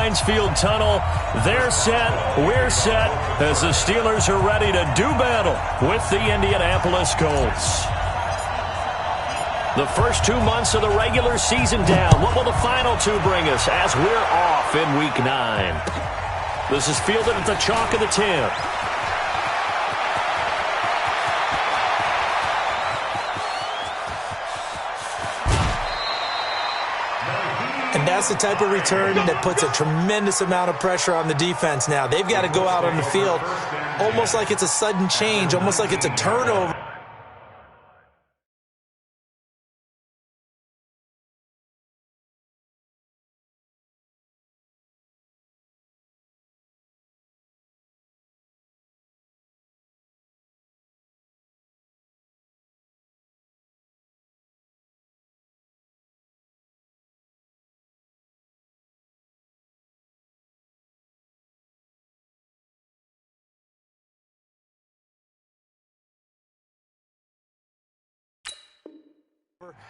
Heinz Field tunnel. They're set, we're set, as the Steelers are ready to do battle with the Indianapolis Colts. The first 2 months of the regular season down. What will the final two bring us as we're off in Week 9? This is fielded at the chalk of the 10. And that's the type of return that puts a tremendous amount of pressure on the defense now. They've got to go out on the field almost like it's a sudden change, almost like it's a turnover.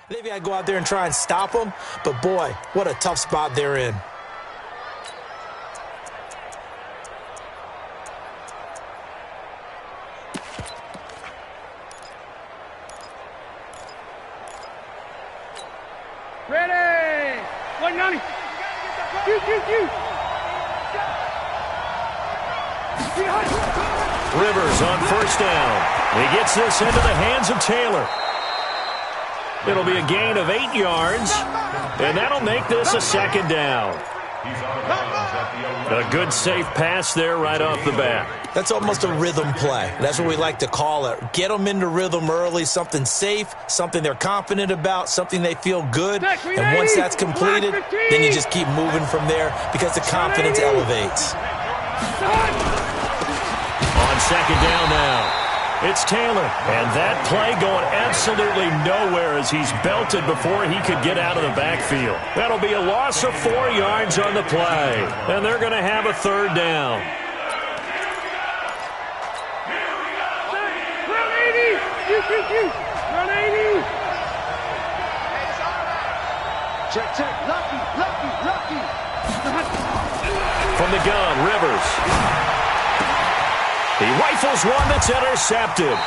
They've got to go out there and try and stop them, but boy, what a tough spot they're in. Ready! 190! Rivers on first down. He gets this into the hands of Taylor. It'll be a gain of 8 yards, and that'll make this a second down. A good, safe pass there right off the bat. That's almost a rhythm play. That's what we like to call it. Get them into rhythm early, something safe, something they're confident about, something they feel good. And once that's completed, then you just keep moving from there because the confidence elevates. On second down now. It's Taylor, and that play going absolutely nowhere as he's belted before he could get out of the backfield. That'll be a loss of 4 yards on the play, and they're going to have a third down. Run 80! Run 80! Check. Lucky. From the gun, Rivers. He rifles one that's intercepted.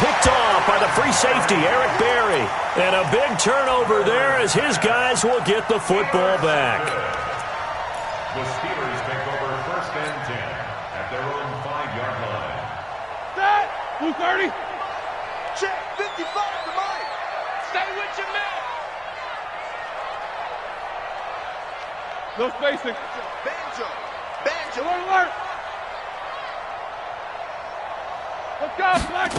Picked off by the free safety, Eric Berry. And a big turnover there as his guys will get the football back. The Steelers take over first and 10 at their own 5-yard line. Set! Blue 30. Check 55 to Mike. Stay with your man. No spacing. Banjo. Alert. Let's go, Black.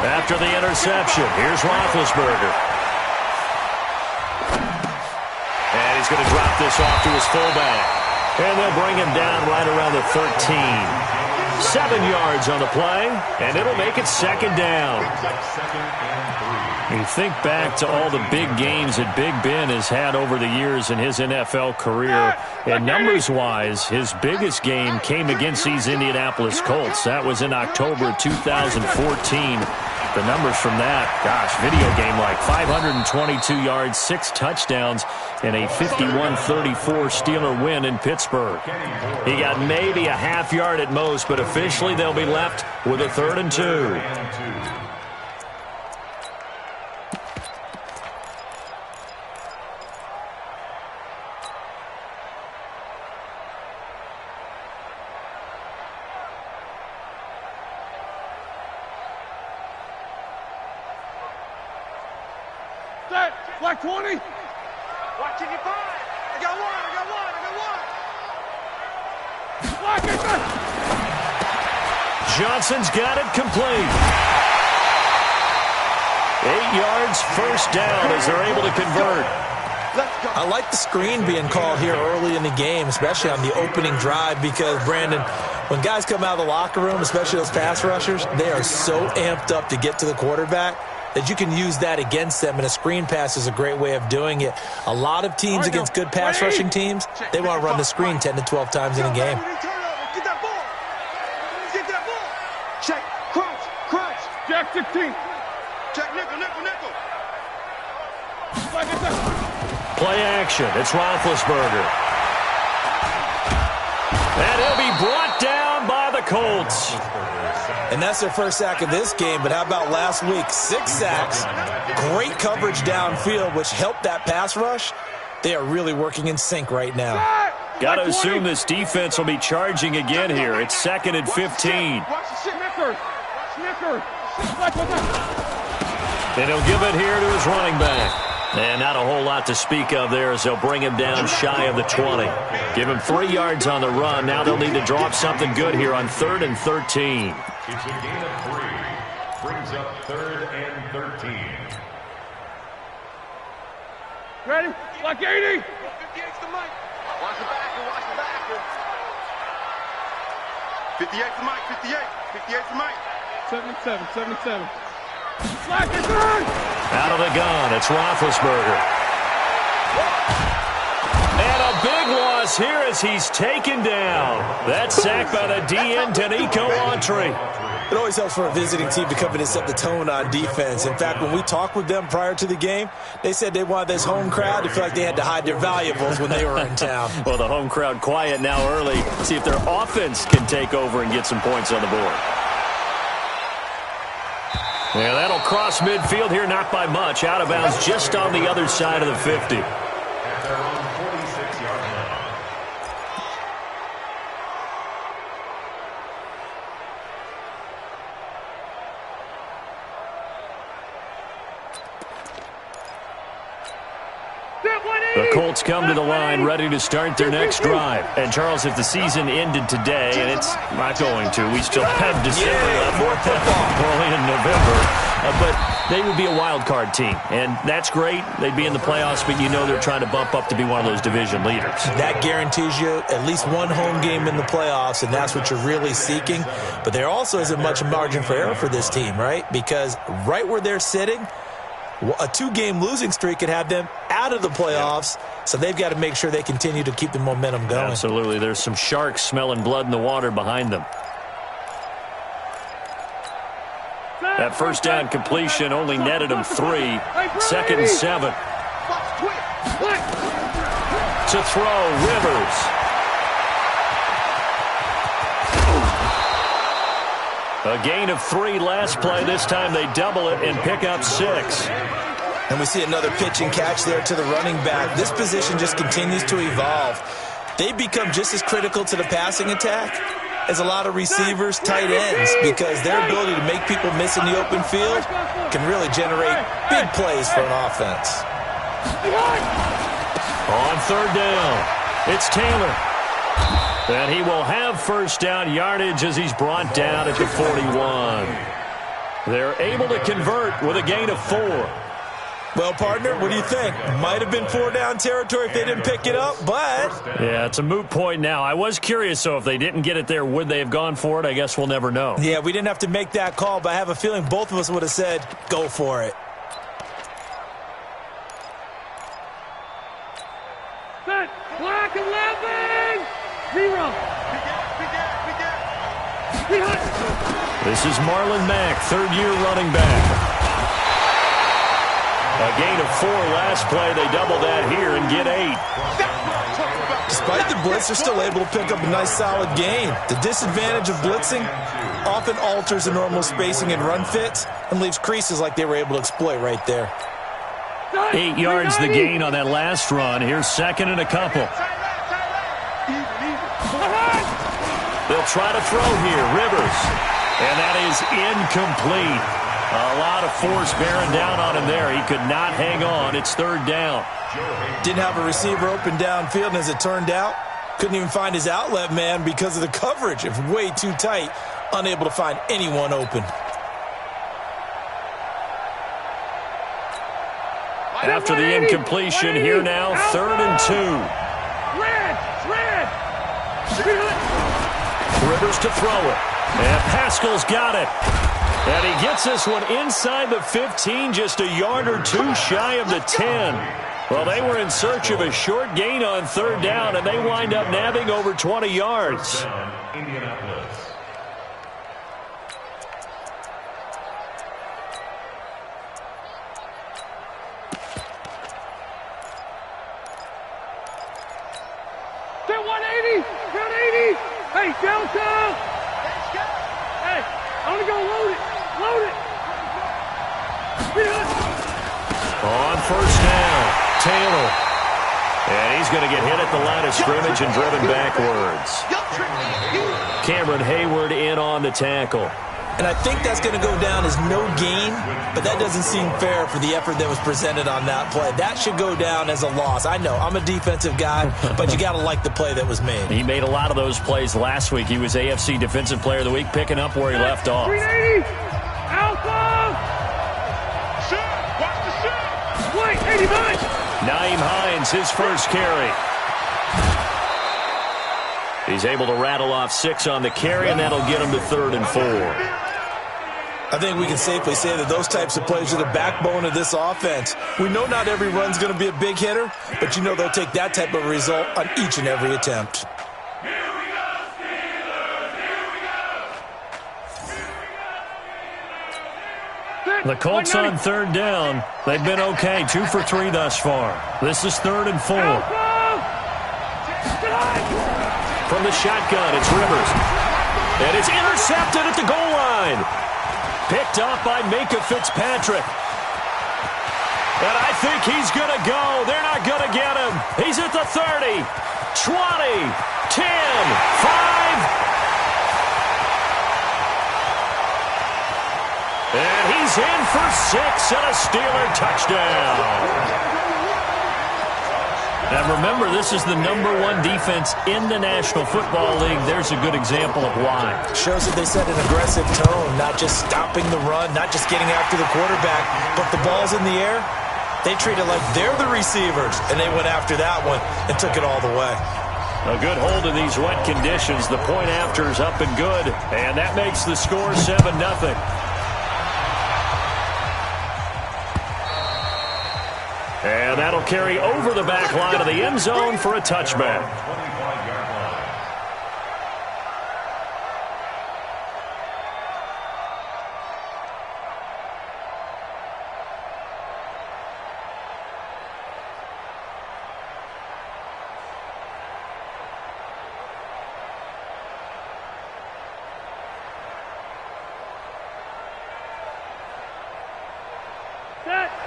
After the interception, here's Roethlisberger. And he's going to drop this off to his fullback. And they'll bring him down right around the 13. 7 yards on the play, and it'll make it second down. You think back to all the big games that Big Ben has had over the years in his NFL career, and numbers-wise, his biggest game came against these Indianapolis Colts. That was in October 2014. The numbers from that, gosh, video game like 522 yards, 6 touchdowns, and a 51-34 Steeler win in Pittsburgh. He got maybe a half yard at most, but officially they'll be left with a 3rd and 2. Black 20. Watching your 5. I got one. Black it. Johnson's got it complete. 8 yards, first down as they're able to convert. I like the screen being called here early in the game, especially on the opening drive, because, Brandon, when guys come out of the locker room, especially those pass rushers, they are so amped up to get to the quarterback that you can use that against them, and a screen pass is a great way of doing it. A lot of teams against good pass rushing teams, they want to run the screen 10 to 12 times in a game. Get that ball. Check. Crunch. Jack 16. Check nickel. Black it. Play action. It's Roethlisberger. And he'll be brought down by the Colts. And that's their first sack of this game, but how about last week? 6 sacks, great coverage downfield, which helped that pass rush. They are really working in sync right now. Got to assume this defense will be charging again here. It's 2nd and 15. And he'll give it here to his running back. And not a whole lot to speak of there as they'll bring him down shy of the 20. Give him 3 yards on the run. Now they'll need to drop something good here on 3rd and 13. It's a gain of 3. Brings up 3rd and 13. Ready? Like 80. 58's the mic. Watch the backer, watch the backer. 58's the mic, 58. 58's the mic. 77, 77. Slack it, turn! Out of the gun, it's Roethlisberger. And a big loss here as he's taken down. That's sacked by the DN, Danico Autry. It always helps for a visiting team to come in and set the tone on defense. In fact, when we talked with them prior to the game, they said they wanted this home crowd to feel like they had to hide their valuables when they were in town. Well, the home crowd quiet now early. See if their offense can take over and get some points on the board. Yeah, that'll cross midfield here, not by much. Out of bounds just on the other side of the 50. At their own 46-yard line. The Colts come to the line ready to start their next drive. And, Charles, if the season ended today, and it's not going to, we still have December left, more football. early in November, but they would be a wild card team. And that's great. They'd be in the playoffs, but you know they're trying to bump up to be one of those division leaders. That guarantees you at least one home game in the playoffs, and that's what you're really seeking. But there also isn't much margin for error for this team, right? Because right where they're sitting, a 2-game losing streak could have them out of the playoffs, so they've got to make sure they continue to keep the momentum going. Absolutely. There's some sharks smelling blood in the water behind them. That first down completion only netted them 3. 2nd and 7. To throw, Rivers. A gain of 3 last play. This time they double it and pick up 6. And we see another pitch and catch there to the running back. This position just continues to evolve. They become just as critical to the passing attack as a lot of receivers, tight ends, because their ability to make people miss in the open field can really generate big plays for an offense. On 3rd down, it's Taylor. And he will have first down yardage as he's brought down at the 41. They're able to convert with a gain of 4. Well, partner, what do you think? Might have been 4-down territory if they didn't pick it up, but... Yeah, it's a moot point now. I was curious, so if they didn't get it there, would they have gone for it? I guess we'll never know. Yeah, we didn't have to make that call, but I have a feeling both of us would have said, go for it. Set. Black 11. 0. This is Marlon Mack, 3rd-year running back. A gain of 4 last play. They double that here and get 8. Despite the blitz, they're still able to pick up a nice, solid gain. The disadvantage of blitzing often alters the normal spacing and run fits and leaves creases like they were able to exploit right there. 8 yards the gain on that last run. Here's 2nd and a couple. They'll try to throw here. Rivers. And that is incomplete. A lot of force bearing down on him there. He could not hang on. It's 3rd down. Didn't have a receiver open downfield, and as it turned out, couldn't even find his outlet man because of the coverage. It was way too tight, unable to find anyone open. After the incompletion, here now, 3rd and 2. Rivers to throw it. And Pascal's got it. And he gets this one inside the 15, just a yard or 2 shy of the 10. Well, they were in search of a short gain on 3rd down, and they wind up nabbing over 20 yards. Indianapolis. Set 180. Round 80. Hey, Delta. Hey, I want to go load it. Load it. On first down, Taylor. And he's going to get hit at the line of scrimmage and driven backwards. Cameron Hayward in on the tackle. And I think that's going to go down as no gain, but that doesn't seem fair for the effort that was presented on that play. That should go down as a loss. I know, I'm a defensive guy, but you got to like the play that was made. He made a lot of those plays last week. He was AFC Defensive Player of the Week, picking up where he left off. 380. Alpha. Shoot. Watch the shoot. Wait, 89. Nyheim Hines, his first carry. He's able to rattle off 6 on the carry, and that'll get him to 3rd and 4. I think we can safely say that those types of plays are the backbone of this offense. We know not every run's going to be a big hitter, but you know they'll take that type of result on each and every attempt. The Colts on 3rd down. They've been okay, 2 for 3 thus far. This is 3rd and 4. From the shotgun, it's Rivers. And it's intercepted at the goal line. Picked off by Minka Fitzpatrick. And I think he's going to go. They're not going to get him. He's at the 30, 20, 10, 5. And he's in for 6 and a Steeler touchdown. And remember, this is the #1 defense in the National Football League. There's a good example of why. Shows that they set an aggressive tone, not just stopping the run, not just getting after the quarterback, but the ball's in the air. They treat it like they're the receivers, and they went after that one and took it all the way. A good hold in these wet conditions. The point after is up and good, and that makes the score 7-0. And that'll carry over the back line of the end zone for a touchback.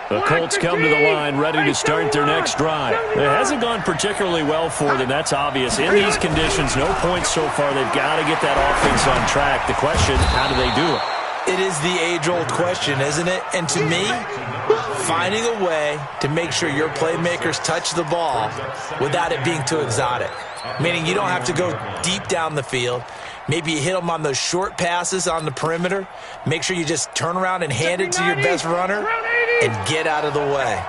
The Colts come to the line ready to start their next drive. It hasn't gone particularly well for them. That's obvious. In these conditions, no points so far. They've got to get that offense on track. The question, how do they do it? It is the age-old question, isn't it? And to me, finding a way to make sure your playmakers touch the ball without it being too exotic. Meaning you don't have to go deep down the field. Maybe you hit them on those short passes on the perimeter. Make sure you just turn around and hand it to your best runner and get out of the way.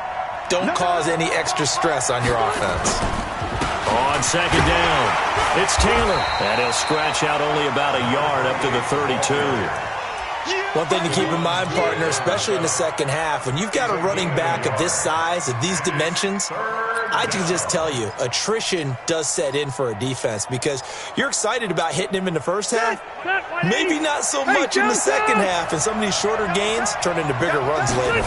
Don't cause any extra stress on your offense. On 2nd down, it's Taylor. And he'll scratch out only about a yard up to the 32. One thing to keep in mind, partner, especially in the second half, when you've got a running back of this size, of these dimensions, I can just tell you, attrition does set in for a defense because you're excited about hitting him in the first half. Maybe not so much in the second half, and some of these shorter gains turn into bigger runs later.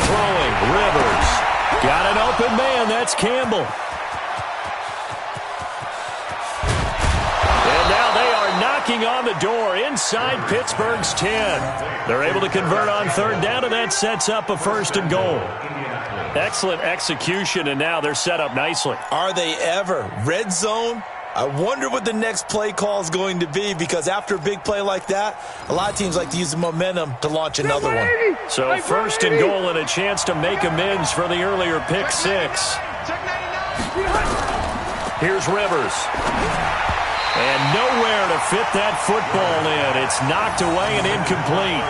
Throwing, Rivers. Got an open man, that's Campbell. And now they are knocking on the door inside Pittsburgh's 10. They're able to convert on 3rd down, and that sets up a 1st and goal. Excellent execution, and now they're set up nicely. Are they ever? Red zone? I wonder what the next play call is going to be because after a big play like that, a lot of teams like to use the momentum to launch another one. So 1st and goal and a chance to make amends for the earlier pick 6. Here's Rivers. And nowhere to fit that football in. It's knocked away and incomplete.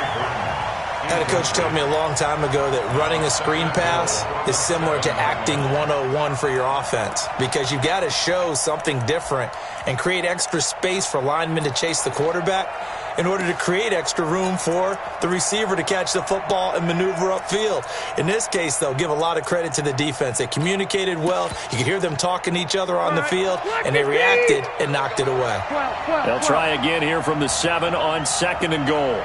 I had a coach tell me a long time ago that running a screen pass is similar to acting 101 for your offense because you've got to show something different and create extra space for linemen to chase the quarterback in order to create extra room for the receiver to catch the football and maneuver upfield. In this case, though, give a lot of credit to the defense. They communicated well. You could hear them talking to each other on the field, and they reacted and knocked it away. They'll try again here from the 7 on 2nd and goal.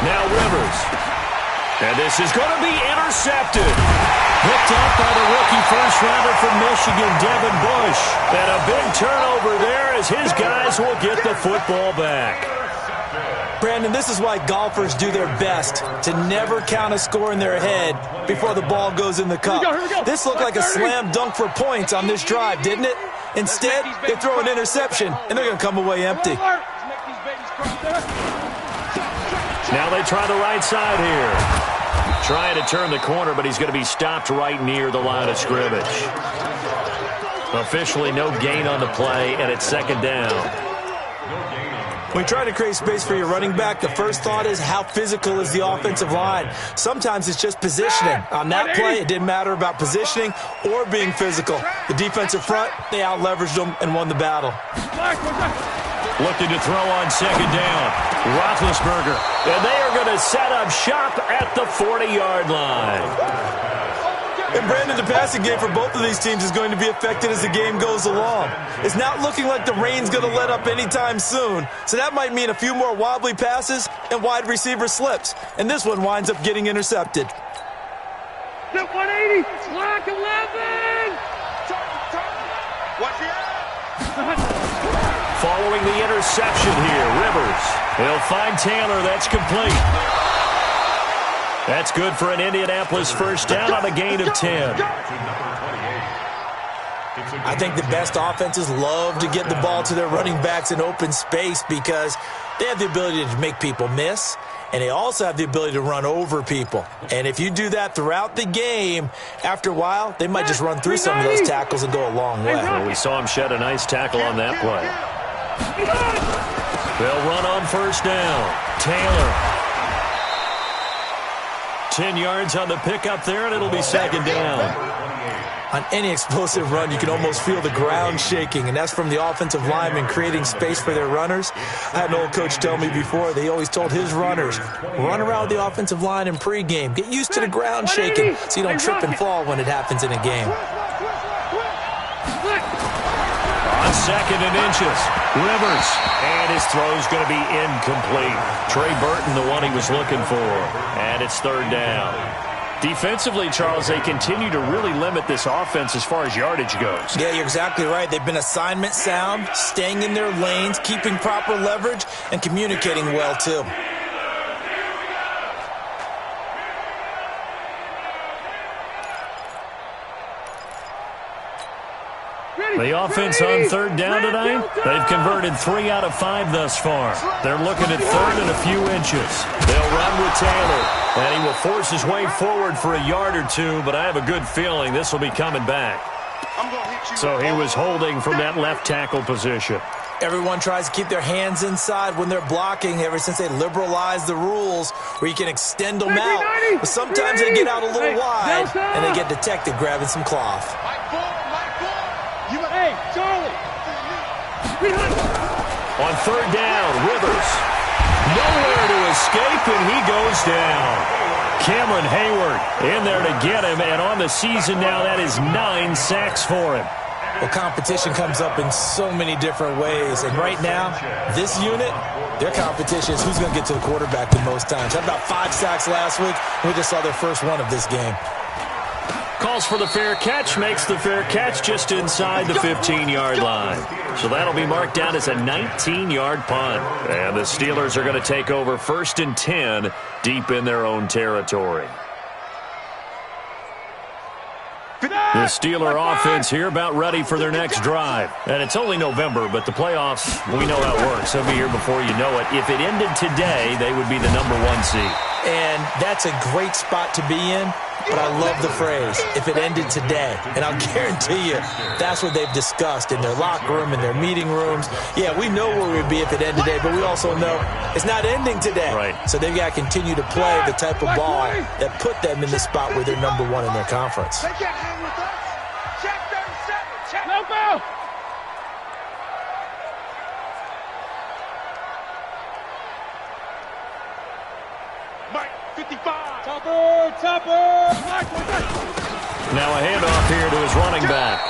Now Rivers. And this is going to be intercepted. The picked up by the rookie first-rounder from Michigan, Devin Bush. And a big turnover there as his guys will get the football back. Brandon, this is why golfers do their best to never count a score in their head before the ball goes in the cup. Here we go. This looked like a slam dunk for points on this drive, didn't it? Instead, they throw an interception, and they're going to come away empty. Now they try the right side here. Trying to turn the corner, but he's going to be stopped right near the line of scrimmage. Officially no gain on the play, and it's second down. When you try to create space for your running back, the first thought is how physical is the offensive line. Sometimes it's just positioning. On that play, it didn't matter about positioning or being physical. The defensive front, they out-leveraged them and won the battle. Looking to throw on second down. Roethlisberger. And they are going to set up shop at the 40-yard line. And, Brandon, the passing game for both of these teams is going to be affected as the game goes along. It's not looking like the rain's going to let up anytime soon, so that might mean a few more wobbly passes and wide receiver slips. And this one winds up getting intercepted. Hit 180, block 11! Watch the end. Following the interception here, Rivers. He'll find Taylor. That's complete. That's good for an Indianapolis first down on a gain of 10. I think the best offenses love to get the ball to their running backs in open space because they have the ability to make people miss, and they also have the ability to run over people. And if you do that throughout the game, after a while, they might just run through some of those tackles and go a long way. Well, we saw him shed a nice tackle on that play. They'll run on first down. Taylor. 10 yards on the pickup there, and it'll be second down. On any explosive run, you can almost feel the ground shaking, and that's from the offensive linemen creating space for their runners. I had an old coach tell me before, they always told his runners, run around with the offensive line in pregame. Get used to the ground shaking so you don't trip and fall when it happens in a game. On second and inches, Rivers. And his throw's going to be incomplete. Trey Burton, the one he was looking for. And it's third down. Defensively, Charles, they continue to really limit this offense as far as yardage goes. Yeah, you're exactly right. They've been assignment sound, staying in their lanes, keeping proper leverage, and communicating well, too. The offense on third down tonight, they've converted 3 out of 5 thus far. They're looking at third and a few inches. They'll run with Taylor, and he will force his way forward for a yard or two, but I have a good feeling this will be coming back. So he was holding from that left tackle position. Everyone tries to keep their hands inside when they're blocking ever since they liberalized the rules where you can extend them out. But sometimes they get out a little wide, and they get detected grabbing some cloth. Hey, Charlie! On third down, Rivers. Nowhere to escape, and he goes down. Cameron Hayward in there to get him, and on the season now, that is 9 sacks for him. Well, competition comes up in so many different ways, and right now, this unit, their competition is who's going to get to the quarterback the most times. Had about 5 sacks last week, and we just saw their first one of this game. Calls for the fair catch, makes the fair catch just inside the 15-yard line. So that'll be marked down as a 19-yard punt. And the Steelers are going to take over 1st and 10 deep in their own territory. The Steeler offense here about ready for their next drive. And it's only November, but the playoffs, we know how it works. They'll be here before you know it. If it ended today, they would be the number 1 seed. And that's a great spot to be in, but I love the phrase, if it ended today. And I'll guarantee you, that's what they've discussed in their locker room, in their meeting rooms. Yeah, we know where we'd be if it ended today, but we also know it's not ending today. Right. So they've got to continue to play the type of ball that put them in the spot where they're number 1 in their conference. They can't hang with us. Check 37. Check. No foul! Mike, 55. Topper! Now a handoff here to his running back.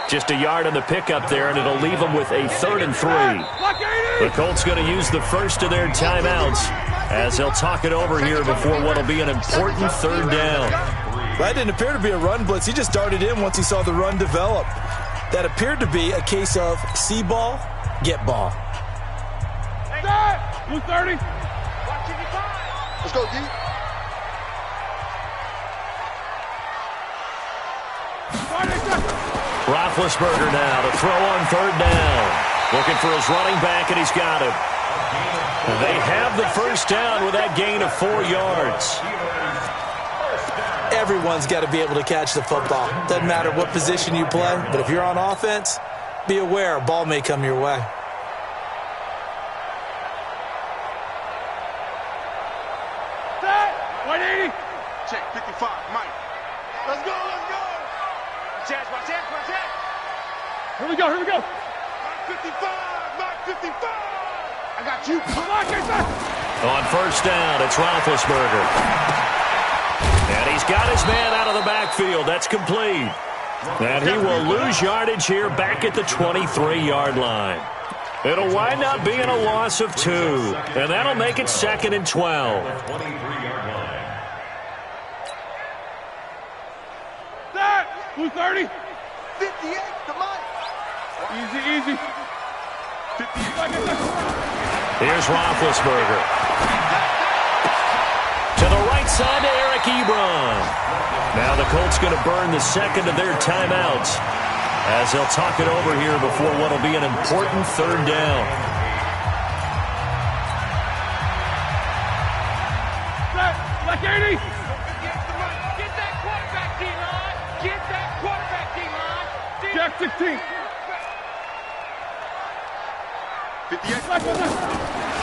Just a yard on the pickup there, and it'll leave them with a 3rd and 3. The Colts going to use the first of their timeouts as they'll talk it over here before what will be an important 3rd down. That didn't appear to be a run blitz. He just darted in once he saw the run develop. That appeared to be a case of see ball, get ball. Blue 30. Let's go, D. Roethlisberger now to throw on third down. Looking for his running back, and he's got him. They have the first down with that gain of 4 yards. Everyone's got to be able to catch the football. Doesn't matter what position you play, but if you're on offense, be aware a ball may come your way. Set. 180. Check 55, Mike. Let's go, let's go. Chance, my chance, my chance. Here we go, here we go. Mike 55, Mike 55. I got you. Come on, get back. On first down, it's Roethlisberger. And he's got his man out of the backfield. That's complete. And he will lose yardage here back at the 23-yard line. It'll wind up being a loss of 2. And that'll make it 2nd and 12. 23-yard line. Set. Blue 30. 58 to Mike. Easy, easy. 58. Here's Roethlisberger. To the right side to Eric Ebron. Now the Colts going to burn the second of their timeouts as they'll talk it over here before what will be an important third down. Like 80. Get that quarterback, D-line. Get that quarterback, D-line. Jack 16. 58.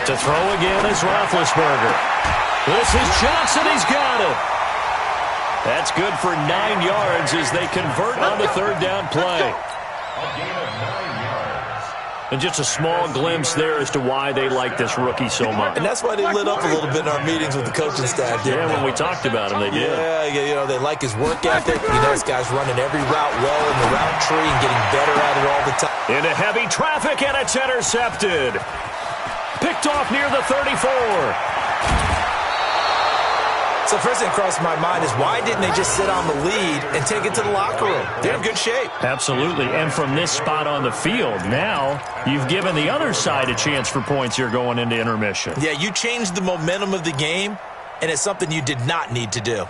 To throw again is Roethlisberger. This is Johnson. He's got it. That's good for 9 yards as they convert on the third down play. A gain of 9 yards. And just a small glimpse there as to why they like this rookie so much. And that's why they lit up a little bit in our meetings with the coaching staff, didn't Yeah, they? when we talked about him, they did. Yeah, you know, they like his work ethic. You know, this guy's running every route well in the route tree and getting better at it all the time. Into heavy traffic, and it's intercepted. Picked off near the 34. So first thing crossed my mind is why didn't they just sit on the lead and take it to the locker room? They're in good shape. Absolutely, and from this spot on the field, now you've given the other side a chance for points here going into intermission. Yeah, you changed the momentum of the game, and it's something you did not need to do.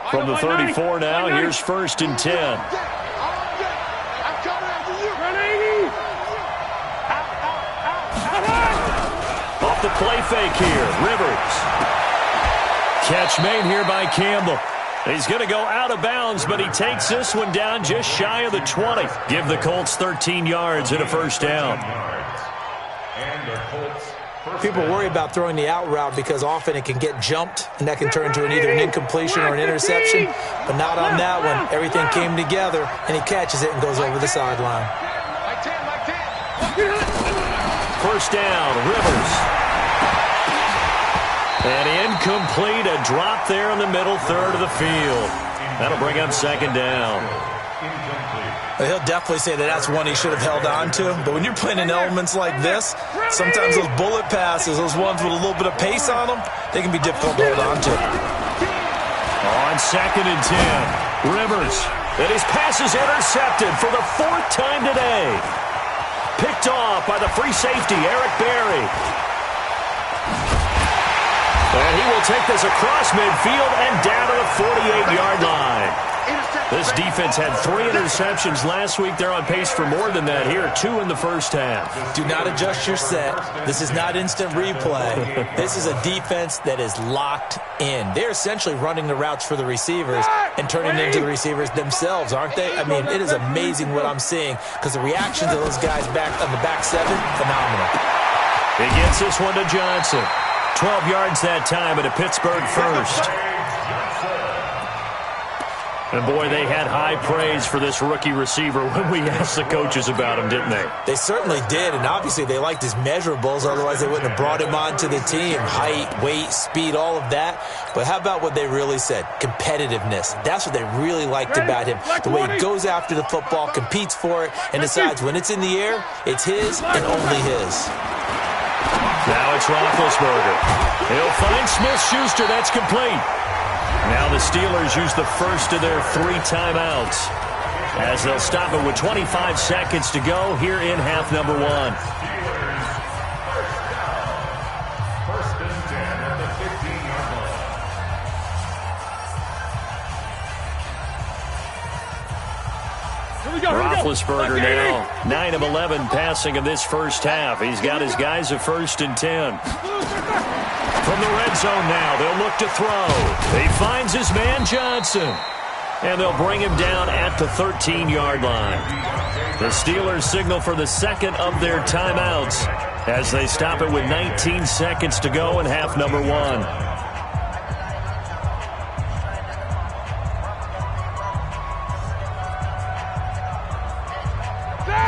From the 34 now, here's 1st and 10. I'm coming after you. 180. Off the play fake here, Rivers. Catch made here by Campbell. He's going to go out of bounds, but he takes this one down just shy of the 20. Give the Colts 13 yards and a first down. And the Colts. People worry about throwing the out route because often it can get jumped, and that can turn into either an incompletion or an interception. But not on that one. Everything came together, and he catches it and goes over the sideline. Like 10, like 10. First down, Rivers. And incomplete, a drop there in the middle third of the field. That'll bring up 2nd down. He'll definitely say that that's one he should have held on to. But when you're playing in elements like this, sometimes those bullet passes, those ones with a little bit of pace on them, they can be difficult to hold on to. On 2nd and 10, Rivers. And his pass is intercepted for the 4th time today. Picked off by the free safety, Eric Berry. And he will take this across midfield and down to the 48-yard line. This defense had 3 interceptions last week. They're on pace for more than that here, 2 in the first half. Do not adjust your set. This is not instant replay. This is a defense that is locked in. They're essentially running the routes for the receivers and turning into the receivers themselves, aren't they? I mean, it is amazing what I'm seeing because the reactions of those guys back on the back 7, phenomenal. He gets this one to Johnson. 12 yards that time at a Pittsburgh first. And, boy, they had high praise for this rookie receiver when we asked the coaches about him, didn't they? They certainly did, and obviously they liked his measurables. Otherwise, they wouldn't have brought him onto the team. Height, weight, speed, all of that. But how about what they really said? Competitiveness. That's what they really liked about him. The way he goes after the football, competes for it, and decides when it's in the air, it's his and only his. Now it's Roethlisberger. He'll find Smith-Schuster. That's complete. Now the Steelers use the first of their 3 timeouts, as they'll stop it with 25 seconds to go here in half number 1. First and 10 at the 15-yard line. Roethlisberger now 9 of 11 passing in this first half. He's got his guys at 1st and 10. From the red zone now, they'll look to throw. He finds his man Johnson, and they'll bring him down at the 13-yard line. The Steelers signal for the second of their timeouts as they stop it with 19 seconds to go in half number 1.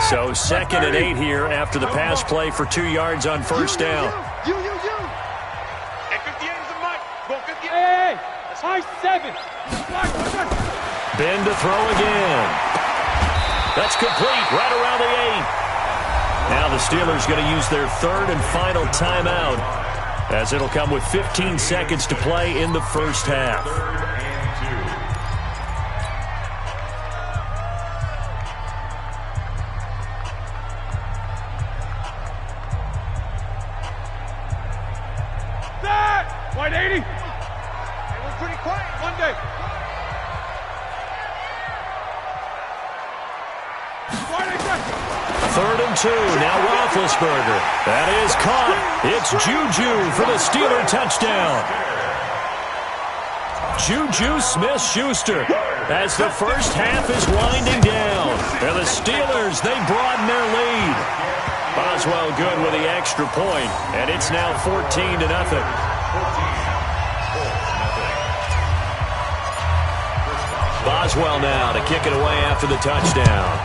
So 2nd and 8 here after the pass play for 2 yards on first down. You. At 58 is the mic. Go 58. Hey, high 7. Ben to throw again. That's complete right around the 8. Now the Steelers going to use their 3rd and final timeout, as it'll come with 15 seconds to play in the first half. White 80. It was pretty quiet Monday. Third and 2. Now Roethlisberger. That is caught. It's Juju for the Steeler touchdown. Juju Smith-Schuster as the first half is winding down. And the Steelers, they broaden their lead. Boswell good with the extra point, and it's now 14-0. Boswell now to kick it away after the touchdown.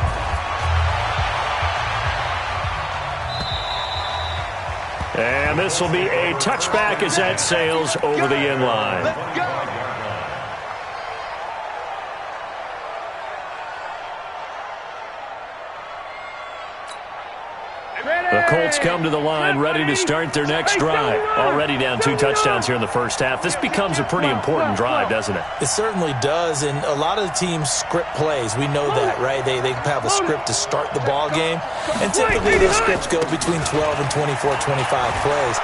And this will be a touchback as that sails over the end line. Let's go. The Colts come to the line ready to start their next drive. Already down 2 touchdowns here in the first half. This becomes a pretty important drive, doesn't it? It certainly does, and a lot of the teams script plays. We know that, right? They have a script to start the ball game, and typically those scripts go between 12 and 24, 25 plays.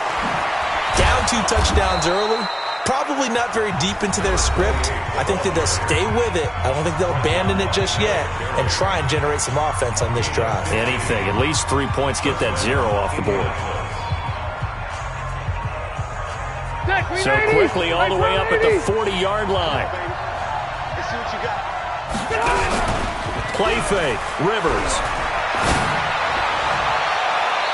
Down 2 touchdowns early, probably not very deep into their script. I think that they'll stay with it. I don't think they'll abandon it just yet and try and generate some offense on this drive. Anything. At least 3 points, get that 0 off the board. So quickly all the way up at the 40-yard line. Let's see what you got. Play fake. Rivers.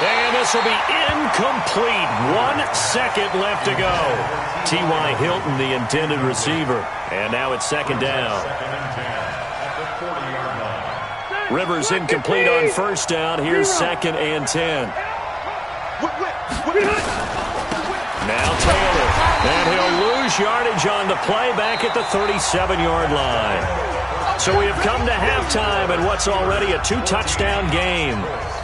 And this will be incomplete. 1 second left to go. T.Y. Hilton, the intended receiver. And now it's 2nd down. Rivers incomplete on first down. Here's 2nd and 10. Now Taylor. And he'll lose yardage on the play back at the 37-yard line. So we have come to halftime in what's already a 2-touchdown game.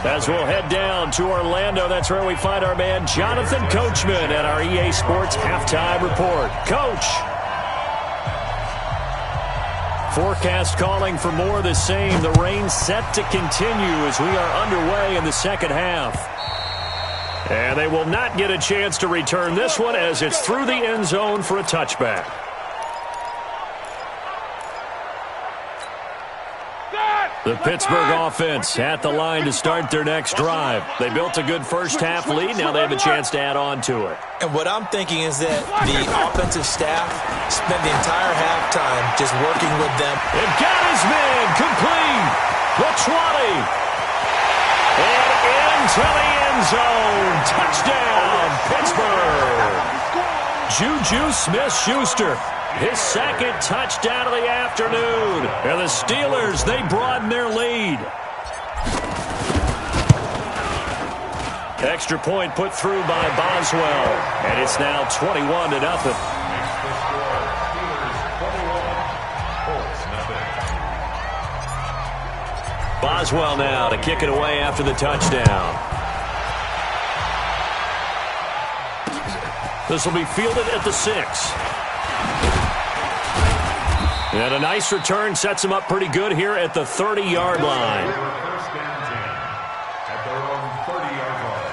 As we'll head down to Orlando, that's where we find our man Jonathan Coachman at our EA Sports Halftime Report. Coach. Forecast calling for more of the same. The rain set to continue as we are underway in the second half. And they will not get a chance to return this one as it's through the end zone for a touchback. The Pittsburgh offense at the line to start their next drive. They built a good first half lead. Now they have a chance to add on to it. And what I'm thinking is that the offensive staff spent the entire halftime just working with them. It got his man complete. The 20. And into the end zone. Touchdown, Pittsburgh. Juju Smith-Schuster. His 2nd touchdown of the afternoon. And the Steelers, they broaden their lead. Extra point put through by Boswell. And it's now 21-0. Boswell now to kick it away after the touchdown. This will be fielded at the 6. And a nice return sets him up pretty good here at the 30-yard line. First and 10 at their own 30-yard line.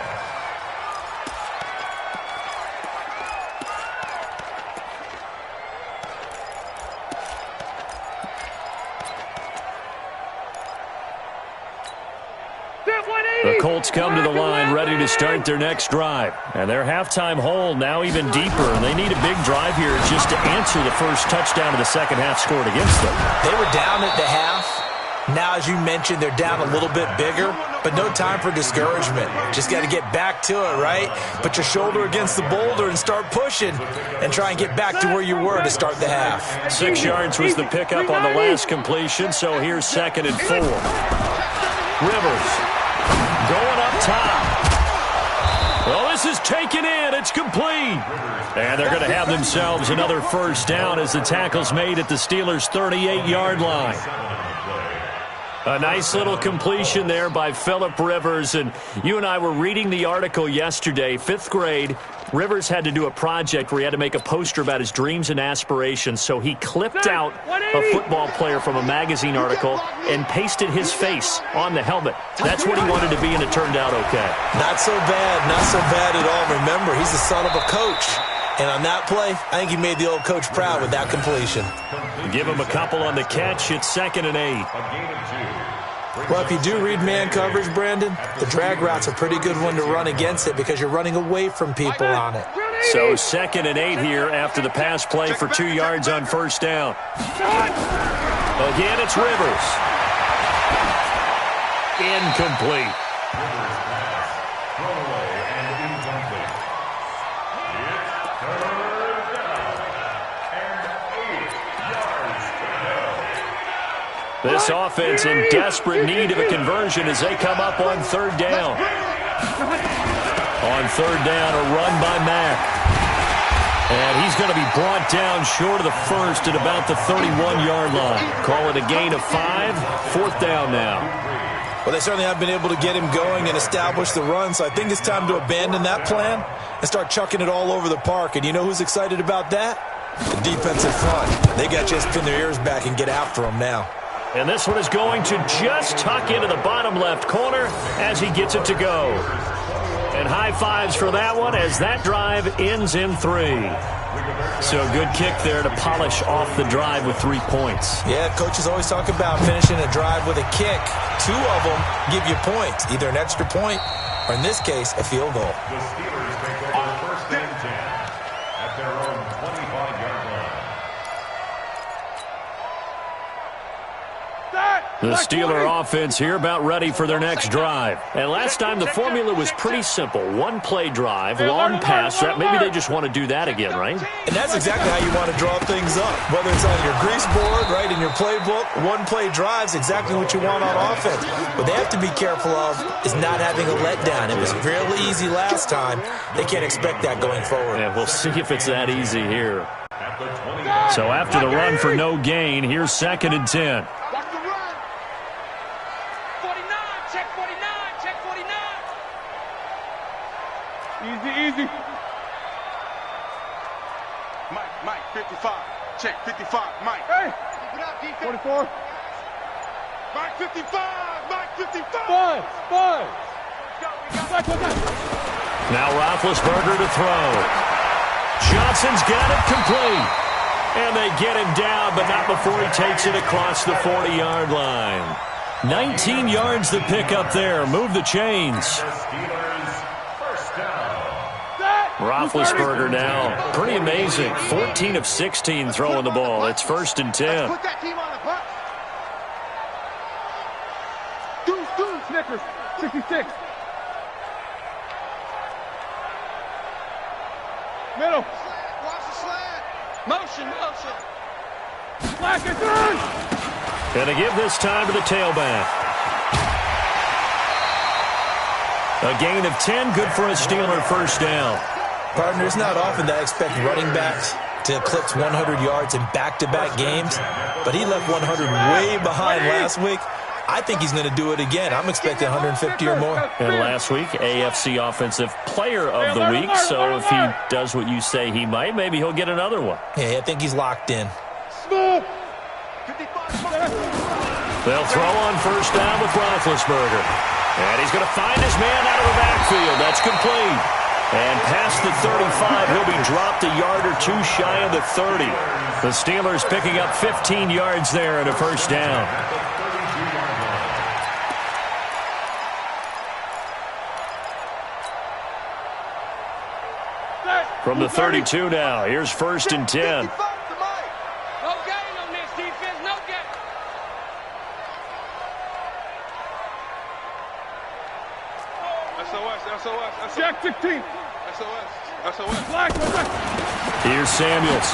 The Colts come to the line ready to start their next drive. And their halftime hole now even deeper. And they need a big drive here just to answer the first touchdown of the second half scored against them. They were down at the half. Now, as you mentioned, they're down a little bit bigger, but no time for discouragement. Just got to get back to it, right? Put your shoulder against the boulder and start pushing and try and get back to where you were to start the half. 6 yards was the pickup on the last completion, so here's 2nd and 4. Rivers going up top. Well, this is taken in. It's complete. And they're going to have themselves another first down as the tackle's made at the Steelers' 38-yard line. A nice little completion there by Phillip Rivers. And you and I were reading the article yesterday, 5th grade. Rivers had to do a project where he had to make a poster about his dreams and aspirations. So he clipped out a football player from a magazine article and pasted his face on the helmet. That's what he wanted to be, and it turned out okay. Not so bad at all. Remember, he's the son of a coach. And on that play, I think he made the old coach proud with that completion. Give him a couple on the catch. It's 2nd and 8. Well, if you do read man coverage, Brandon, the drag route's a pretty good one to run against it because you're running away from people on it. So 2nd and 8 here after the pass play for 2 yards on first down. Again, it's Rivers. Incomplete. This offense in desperate need of a conversion as they come up on 3rd down. On 3rd down, a run by Mack. And he's going to be brought down short of the first at about the 31-yard line. Call it a gain of 5. 4th down now. Well, they certainly have been able to get him going and establish the run, so I think it's time to abandon that plan and start chucking it all over the park. And you know who's excited about that? The defensive front. They got to just pin their ears back and get after him now. And this one is going to just tuck into the bottom left corner as he gets it to go. And high fives for that one as that drive ends in 3. So a good kick there to polish off the drive with 3 points. Yeah, coaches always talk about finishing a drive with a kick. 2 of them give you points, either an extra point or, in this case, a field goal. The Steelers take over 1st and 10 at their own 25-yard line. The Steeler offense here about ready for their next drive. And last time the formula was pretty simple. 1-play drive, long pass. Maybe they just want to do that again, right? And that's exactly how you want to draw things up. Whether it's on your grease board, right, in your playbook, 1-play drive's exactly what you want on offense. What they have to be careful of is not having a letdown. It was fairly easy last time. They can't expect that going forward. Yeah, we'll see if it's that easy here. So after the run for no gain, here's 2nd and 10. Easy. Mike, 55. Check, 55. Mike. Hey. 44. Mike, 55. Mike, 55. Five. Now Roethlisberger to throw. Johnson's got it complete. And they get him down, but not before he takes it across the 40-yard line. 19 yards to pick up there. Move the chains. Roethlisberger now, pretty amazing. 14 of 16 throwing the ball. It's 1st and 10. Put that team on the bus. Deuce, Snickers, 66. Middle. Watch the slant. Motion. Slack it through. And to give this time to the tailback. A gain of 10, good for a Steeler first down. Partner, it's not often that I expect running backs to eclipse 100 yards in back-to-back games, but he left 100 way behind last week. I think he's going to do it again. I'm expecting 150 or more. And last week, AFC Offensive Player of the Week. So if he does what you say he might, maybe he'll get another one. Yeah, I think he's locked in. They'll throw on first down with Roethlisberger. And he's going to find his man out of the backfield. That's complete. And past the 35, he'll be dropped a yard or two shy of the 30. The Steelers picking up 15 yards there and a first down. From the 32 now, here's first and 10. No gain on this defense, no gain. SOS. Jack 16. SOS. Black. Here's Samuels.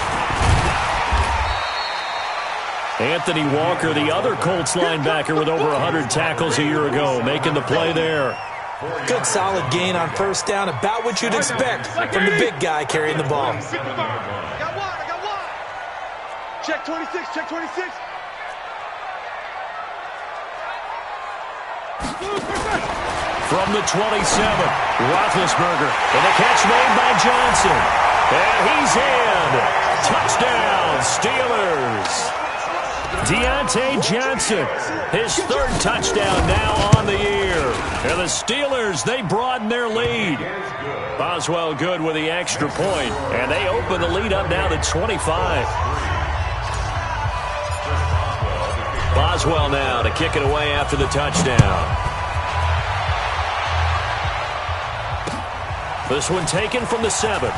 Anthony Walker, the other Colts linebacker with over 100 tackles a year ago, making the play there. Good solid gain on first down, about what you'd expect from the big guy carrying the ball. I got one. Check 26. From the 27, Roethlisberger, and the catch made by Johnson. And he's in. Touchdown, Steelers. Deontay Johnson, his third touchdown now on the year. And the Steelers, they broaden their lead. Boswell good with the extra point, and they open the lead up now to 25. Boswell now to kick it away after the touchdown. This one taken from the 7.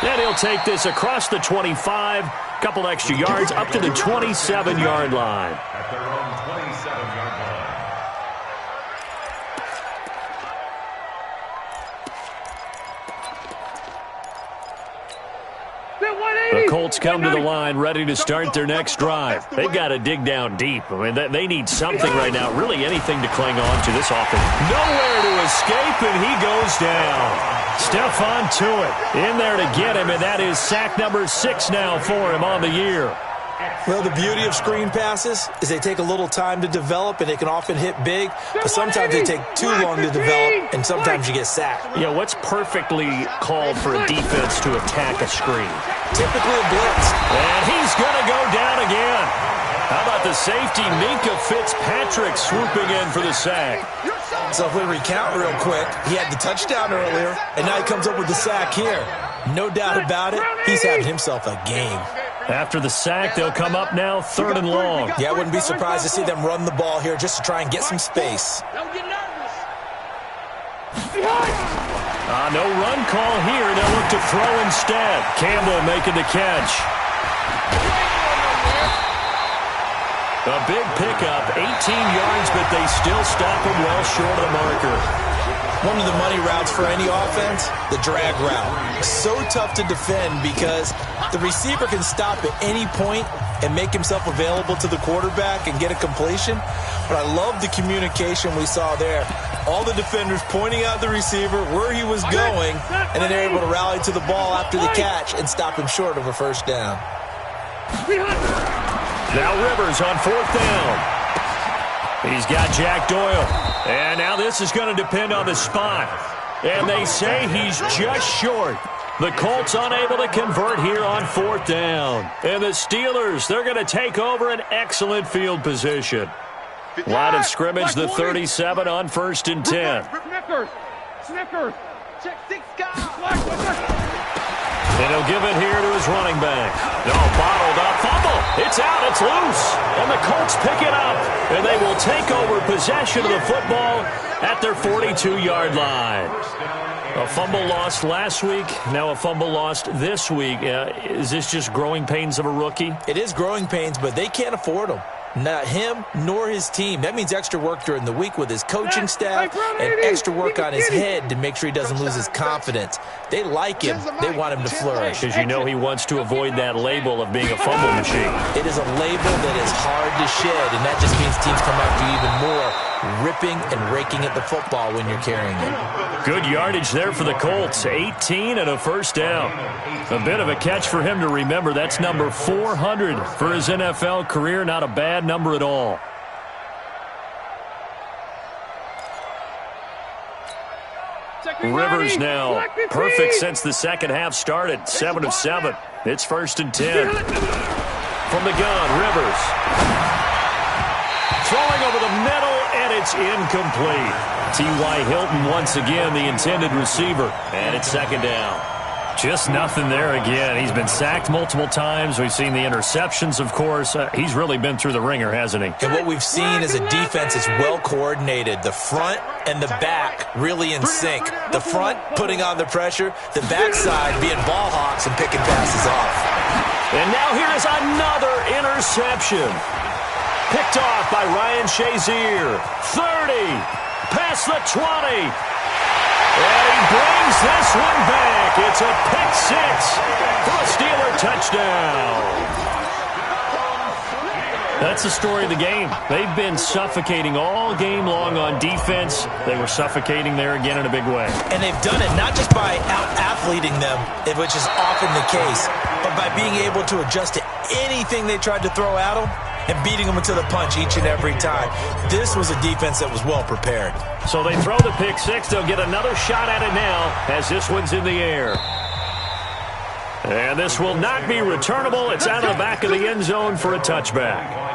And he'll take this across the 25. Couple extra yards up to the 27-yard line. At their own 27-yard line. The Colts come to the line ready to start their next drive. They've got to dig down deep. I mean, they need something right now, really anything to cling on to this offense. Nowhere to escape, and he goes down. Stephon Tuitt in there to get him, and that is sack number 6 now for him on the year. Well, the beauty of screen passes is they take a little time to develop, and they can often hit big, but sometimes they take too long to develop, and sometimes you get sacked. Yeah, what's perfectly called for a defense to attack a screen? Typically a blitz. And he's going to go down again. How about the safety, Minka Fitzpatrick, swooping in for the sack? So if we recount real quick, he had the touchdown earlier, and now he comes up with the sack here. No doubt about it, he's having himself a game. After the sack, they'll come up now 3rd and long. Yeah, I wouldn't be surprised to see them run the ball here just to try and get some space. Don't get nervous. No run call here. They'll look to throw instead. Campbell making the catch. A big pickup, 18 yards, but they still stop him well short of the marker. One of the money routes for any offense, the drag route. So tough to defend because the receiver can stop at any point and make himself available to the quarterback and get a completion. But I love the communication we saw there. All the defenders pointing out the receiver, where he was going, and then they're able to rally to the ball after the catch and stop him short of a first down. Now Rivers on 4th down. He's got Jack Doyle. And now this is going to depend on the spot. And they say he's just short. The Colts unable to convert here on 4th down. And the Steelers, they're going to take over an excellent field position. Line of scrimmage, the 37 on 1st and 10. Snickers. Check 6 guys. And he'll give it here to his running back. No, bottled up. Fumble. It's out. It's loose. And the Colts pick it up. And they will take over possession of the football at their 42-yard line. A fumble lost last week. Now a fumble lost this week. Is this just growing pains of a rookie? It is growing pains, but they can't afford them. Not him nor his team. That means extra work during the week with his coaching staff and extra work on his head to make sure he doesn't lose his confidence. They like him. They want him to flourish. Because you know he wants to avoid that label of being a fumble machine. It is a label that is hard to shed, and that just means teams come after you even more ripping and raking at the football when you're carrying it. Good yardage there for the Colts. 18 and a first down. A bit of a catch for him to remember. That's number 400 for his NFL career. Not a bad number at all. Rivers now perfect since the second half started. 7 of 7. It's 1st and 10. From the gun, Rivers. Throwing over the middle, and it's incomplete. T.Y. Hilton once again the intended receiver, and it's 2nd down. Just nothing there again. He's been sacked multiple times. We've seen the interceptions, of course. He's really been through the ringer, hasn't he? And what we've seen is a defense that's well coordinated. The front and the back really in sync. The front putting on the pressure, the backside being ball hawks and picking passes off. And now here is another interception. Picked off by Ryan Shazier. 30, past the 20. And he brings this one back. It's a pick six for a Steeler touchdown. That's the story of the game. They've been suffocating all game long on defense. They were suffocating there again in a big way. And they've done it not just by out-athleting them, which is often the case, but by being able to adjust to anything they tried to throw at them and beating them into the punch each and every time. This was a defense that was well prepared. So they throw the pick six. They'll get another shot at it now as this one's in the air. And this will not be returnable. It's out of the back of the end zone for a touchback.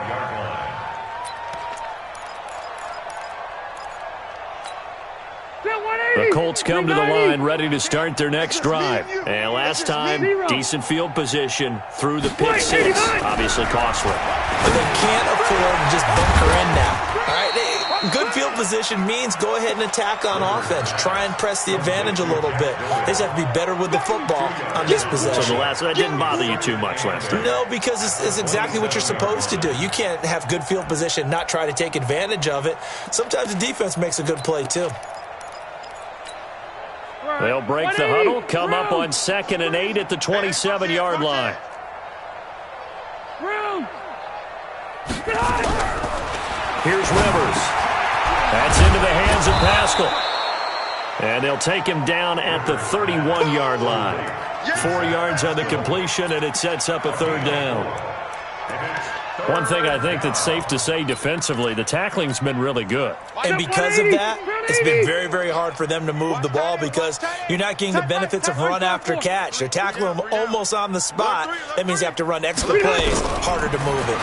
The Colts come to the line ready to start their next drive. And last time, decent field position through the pick six. Obviously costly. But they can't afford to just bunker in now. All right, good field position means go ahead and attack on offense. Try and press the advantage a little bit. They just have to be better with the football on this possession. So that didn't bother you too much last time? No, because it's exactly what you're supposed to do. You can't have good field position and not try to take advantage of it. Sometimes the defense makes a good play, too. They'll break the huddle, come up on 2nd and 8 at the 27-yard line. Here's Rivers. That's into the hands of Pascal. And they'll take him down at the 31-yard line. 4 yards on the completion, and it sets up a 3rd down. One thing I think that's safe to say defensively, the tackling's been really good. And because of that, it's been very, very hard for them to move the ball because you're not getting the benefits of run after catch. They're tackling them almost on the spot. That means you have to run extra plays, harder to move it.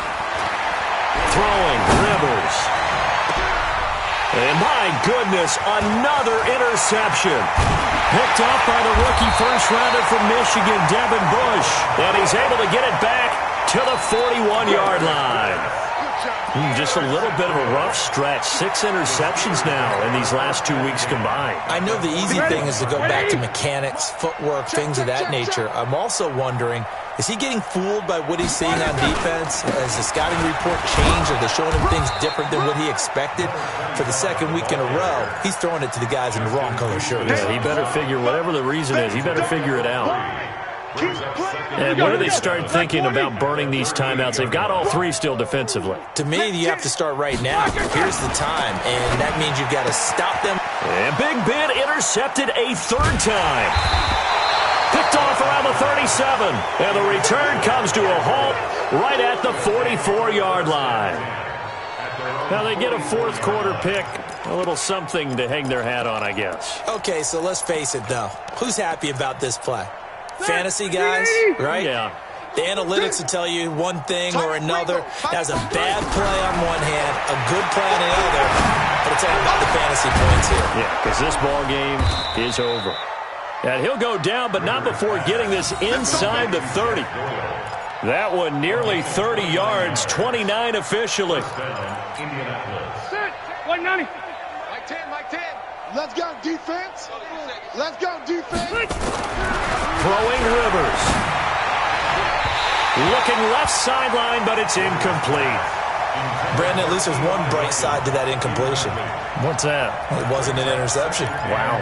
Throwing, Rivers. And my goodness, another interception. Picked off by the rookie first-rounder from Michigan, Devin Bush. And he's able to get it back to the 41-yard line. Just a little bit of a rough stretch. 6 interceptions now in these last 2 weeks combined. I know the easy thing is to go back to mechanics, footwork, things of that nature. I'm also wondering, is he getting fooled by what he's seeing on defense? Has the scouting report changed? Are they showing him things different than what he expected? For the 2nd week in a row, he's throwing it to the guys in the wrong color shirts. Yeah, he better figure, whatever the reason is, he better figure it out. And when do they start thinking about burning these timeouts? They've got all 3 still defensively. To me, you have to start right now. Here's the time, and that means you've got to stop them. And Big Ben intercepted a 3rd time. Picked off around the 37. And the return comes to a halt right at the 44-yard line. Now they get a 4th quarter pick. A little something to hang their hat on, I guess. Okay, so let's face it, though. Who's happy about this play? Fantasy guys, right? Yeah. The analytics will tell you one thing or another. That's a bad play on one hand, a good play on the other, but it's all about the fantasy points here. Yeah, because this ball game is over. And he'll go down, but not before getting this inside the 30. That one nearly 30 yards, 29 officially. Like 90. Like 10, like 10. Let's go, defense. Let's go, defense. Throwing Rivers. Looking left sideline, but it's incomplete. Brandon, at least there's one bright side to that incompletion. What's that? It wasn't an interception. Wow.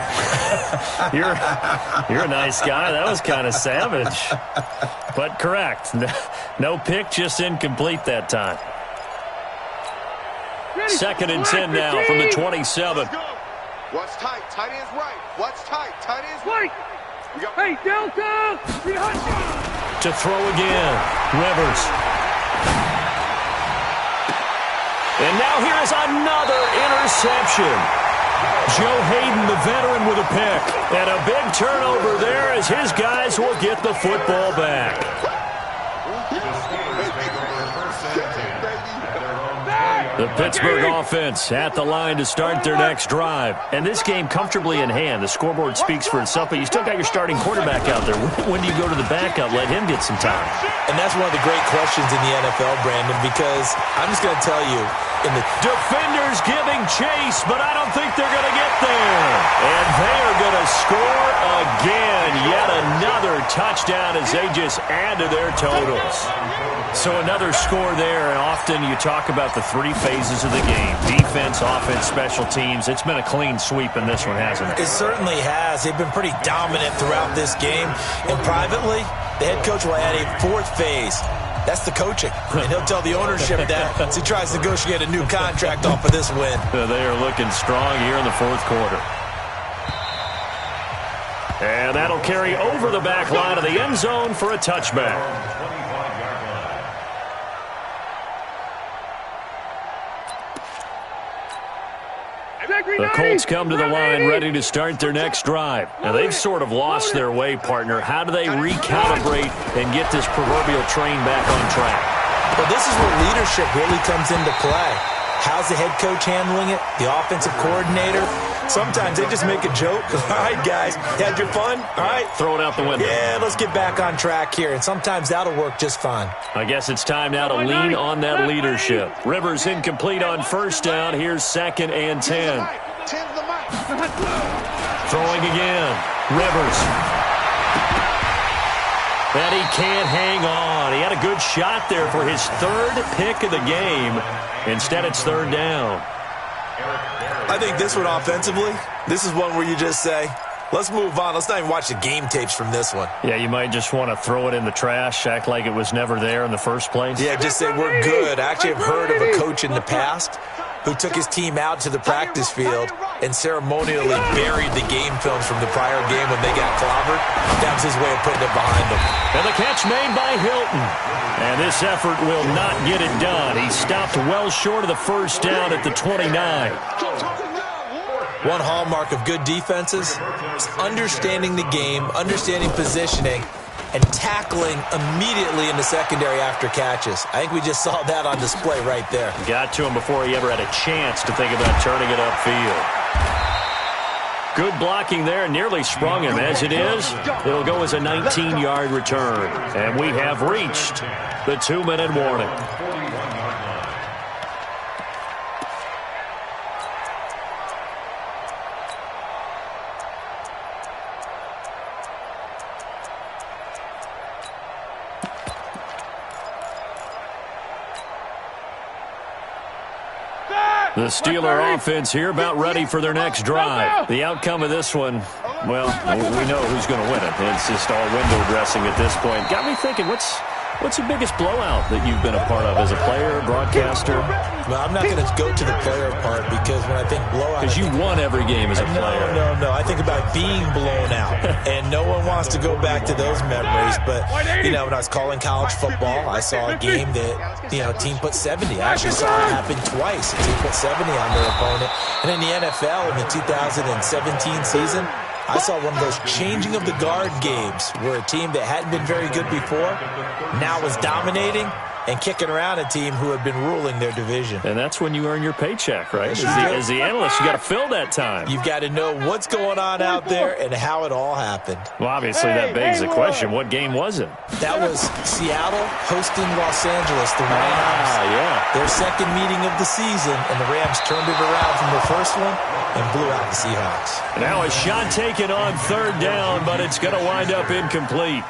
You're a nice guy. That was kind of savage. But correct. No pick, just incomplete that time. 2nd and 10 now from the 27. Watch tight. Tight ends right. Watch tight. Tight ends right. Hey, Delta! To throw again. Rivers. And now here is another interception. Joe Hayden, the veteran, with a pick. And a big turnover there as his guys will get the football back. The Pittsburgh offense at the line to start their next drive. And this game comfortably in hand. The scoreboard speaks for itself, but you still got your starting quarterback out there. When do you go to the backup? Let him get some time. And that's one of the great questions in the NFL, Brandon, because I'm just going to tell you, in the defenders giving chase, but I don't think they're going to get there. And they are going to score again. Yet another touchdown as they just add to their totals. So another score there, and often you talk about the three phases of the game. Defense, offense, special teams. It's been a clean sweep in this one, hasn't it? It certainly has. They've been pretty dominant throughout this game. And privately, the head coach will add a 4th phase. That's the coaching. And he'll tell the ownership that as he tries to negotiate a new contract off of this win. They are looking strong here in the 4th quarter. And that'll carry over the back line of the end zone for a touchback. The Colts come to the line ready to start their next drive. Now, they've sort of lost their way, partner. How do they recalibrate and get this proverbial train back on track? Well, this is where leadership really comes into play. How's the head coach handling it? The offensive coordinator? Sometimes they just make a joke. All right, guys, had your fun? All right. Throw it out the window. Yeah, let's get back on track here. And sometimes that'll work just fine. I guess it's time now to lean on that leadership. Rivers incomplete on 1st down. Here's 2nd and 10. Throwing again. Rivers. And he can't hang on. He had a good shot there for his 3rd pick of the game. Instead, it's 3rd down. I think this one offensively, this is one where you just say, let's move on. Let's not even watch the game tapes from this one. Yeah, you might just want to throw it in the trash, act like it was never there in the first place. Yeah, just say we're good. I actually have heard of a coach in the past who took his team out to the practice field and ceremonially buried the game films from the prior game when they got clobbered. That was his way of putting it behind them. And the catch made by Hilton. And this effort will not get it done. He stopped well short of the 1st down at the 29. One hallmark of good defenses is understanding the game, understanding positioning, and tackling immediately in the secondary after catches. I think we just saw that on display right there. Got to him before he ever had a chance to think about turning it upfield. Good blocking there, nearly sprung him. As it is, it'll go as a 19-yard return. And we have reached the 2-minute warning. The Steeler offense here about ready for their next drive. The outcome of this one, well, we know who's going to win it. It's just all window dressing at this point. Got me thinking, what's the biggest blowout that you've been a part of as a player, broadcaster? Well, I'm not going to go to the player part because when I think blowout... Because you won every game as a player. No. I think about being blown out. And no one wants to go back to those memories. But, when I was calling college football, I saw a game that, a team put 70. I actually saw it happen twice. A team put 70 on their opponent. And in the NFL, in the 2017 season, I saw one of those changing of the guard games where a team that hadn't been very good before now was dominating and kicking around a team who had been ruling their division. And that's when you earn your paycheck, right? As the analyst, you got to fill that time. You've got to know what's going on out there and how it all happened. Well, obviously that begs the question, what game was it? That was Seattle hosting Los Angeles, the Rams. Yeah. Their 2nd meeting of the season, and the Rams turned it around from the first one and blew out the Seahawks. Now a shot taken on 3rd down, but it's going to wind up incomplete.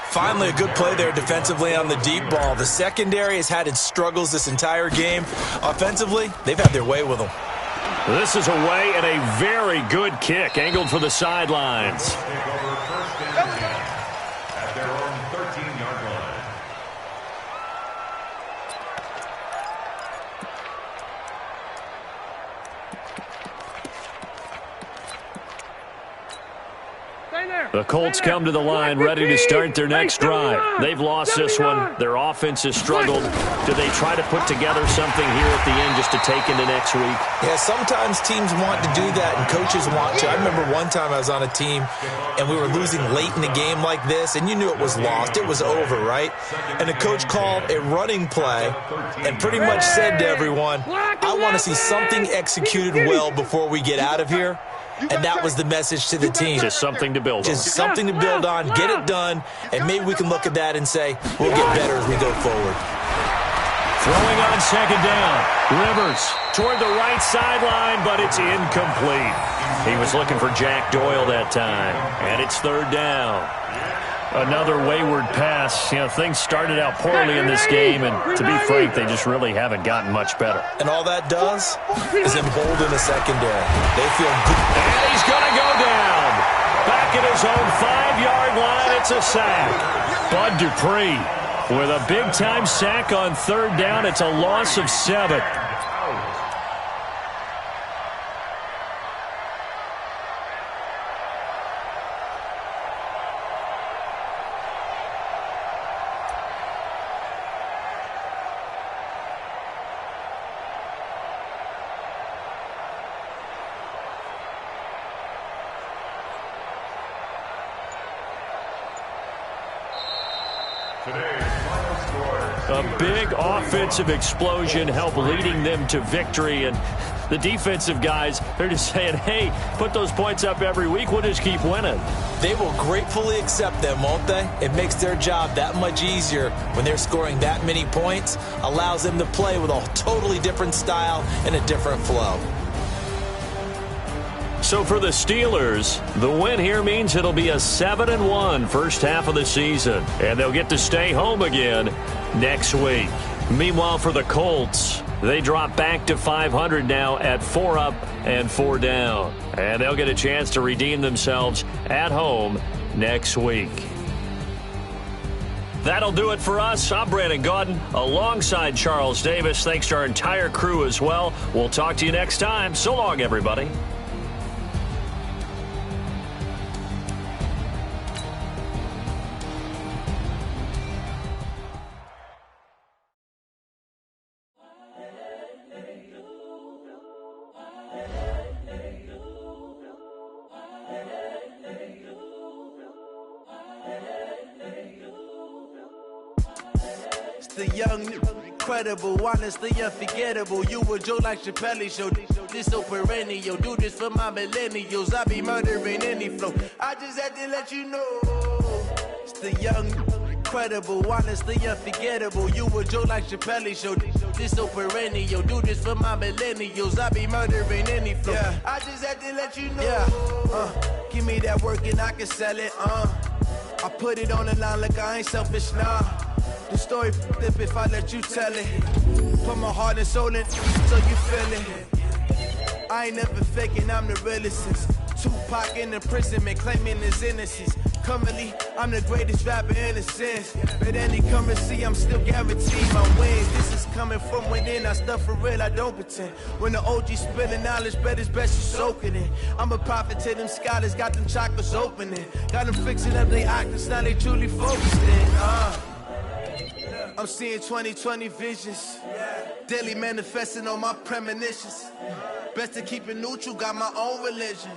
Finally, a good play there defensively on the deep ball. The secondary has had its struggles this entire game. Offensively, they've had their way with them. This is away and a very good kick, angled for the sidelines. At their own 13-yard line. The Colts come to the line ready to start their next drive. They've lost this one. Their offense has struggled. Do they try to put together something here at the end just to take into next week? Yeah, sometimes teams want to do that and coaches want to. I remember one time I was on a team and we were losing late in the game like this, and you knew it was lost. It was over, right? And the coach called a running play and pretty much said to everyone, I want to see something executed well before we get out of here. And that was the message to the team. Just something to build on. Just something to build on, get it done, and maybe we can look at that and say, we'll get better as we go forward. Throwing on second down. Rivers toward the right sideline, but it's incomplete. He was looking for Jack Doyle that time, and it's third down. Another wayward pass. You know, things started out poorly in this game, and to be frank, they just really haven't gotten much better. And all that does is embolden the secondary. They feel good. And he's going to go down. Back at his own 5-yard line, it's a sack. Bud Dupree with a big-time sack on third down. It's a loss of 7. A big offensive explosion helped leading them to victory, and the defensive guys, they're just saying, hey, put those points up every week, we'll just keep winning. They will gratefully accept them, won't they? It makes their job that much easier when they're scoring that many points, allows them to play with a totally different style and a different flow. So for the Steelers, the win here means it'll be a 7-1 first half of the season, and they'll get to stay home again next week. Meanwhile, for the Colts, they drop back to 500 now at 4 up and 4 down, and they'll get a chance to redeem themselves at home next week. That'll do it for us. I'm Brandon Gaudin alongside Charles Davis. Thanks to our entire crew as well. We'll talk to you next time. So long, everybody. The young, incredible, honestly unforgettable. You a Joe like Chappelle show. This so perennial. Do this for my millennials. I be murdering any flow. I just had to let you know. It's the young, incredible, honestly unforgettable. You a Joe like Chappelle show. This so perennial. Do this for my millennials. I be murdering any flow. Yeah. I just had to let you know. Yeah. Give me that work and I can sell it. I put it on the line like I ain't selfish, nah. The story flip if I let you tell it. Put my heart and soul in so you feel it. I ain't never faking, I'm the realest since Tupac in imprisonment, claiming his innocence. Currently, I'm the greatest rapper in a sense. But any currency, I'm still guaranteed my wins. This is coming from within, I stuff for real, I don't pretend. When the OG spilling knowledge, bet it's best you soak it in. I'm a prophet to them scholars, got them chakras opening. Got them fixing up they octaves, now they truly focused in. I'm seeing 20/20 visions. Daily manifesting on my premonitions. Best to keep it neutral, got my own religion.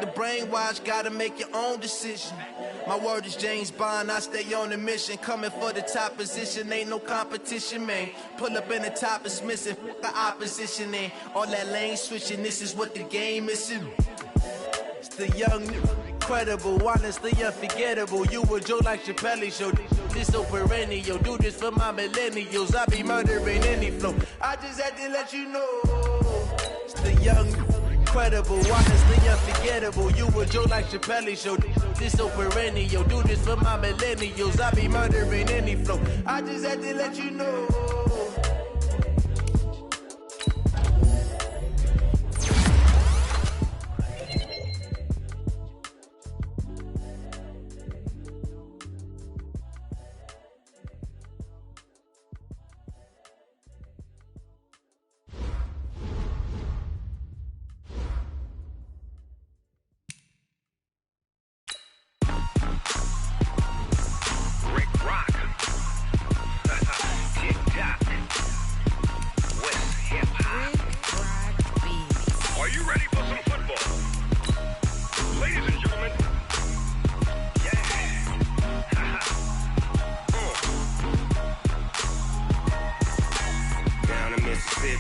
The brainwash, gotta make your own decision. My word is James Bond, I stay on a mission. Coming for the top position, ain't no competition, man. Pull up in the top, it's missing, the opposition in. All that lane switching, this is what the game is. It's the young, incredible, honestly unforgettable. You a Joe like Chappelle show. This so perennial. Do this for my millennials. I be murdering any flow. I just had to let you know. It's the young, incredible, honestly unforgettable. You a Joe like Chappelle show. This so perennial. Do this for my millennials. I be murdering any flow. I just had to let you know.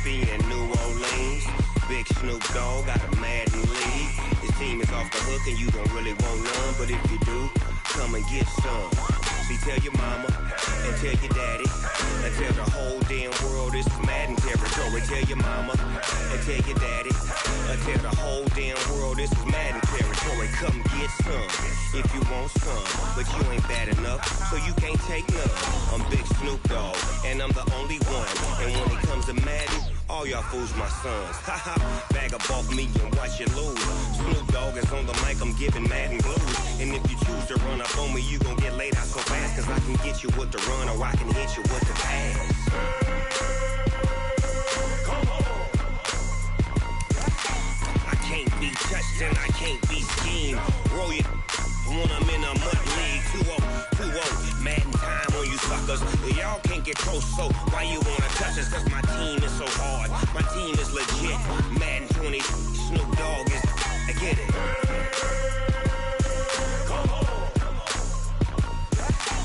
Mississippi and New Orleans. Big Snoop Dogg got a Madden league. His team is off the hook and you don't really want none, but if you do, come and get some. See, tell your mama and tell your daddy and tell the whole damn world this is Madden territory. Tell your mama and tell your daddy and tell the whole damn world this is Madden territory. Come get some if you want some, but you ain't bad enough, so you can't take none. I'm Big Snoop Dogg and I'm the only one, and when it comes to Madden, all y'all fools my sons. Haha, bag up off me and watch you lose. Snoop Dogg is on the mic, I'm giving Madden blues. And if you choose to run up on me, you gon' get laid out so fast, cause I can get you with the run or I can hit you with the pass. Come on. I can't be touched and I can't be schemed. Roll you when I'm in a mud league. 2-0, 2-0, Madden time on you suckers. Y'all can't get close, so why you wanna touch us? Cause my team is so hard, my team is legit. Madden 20, Snoop Dogg is, I get it. Come on.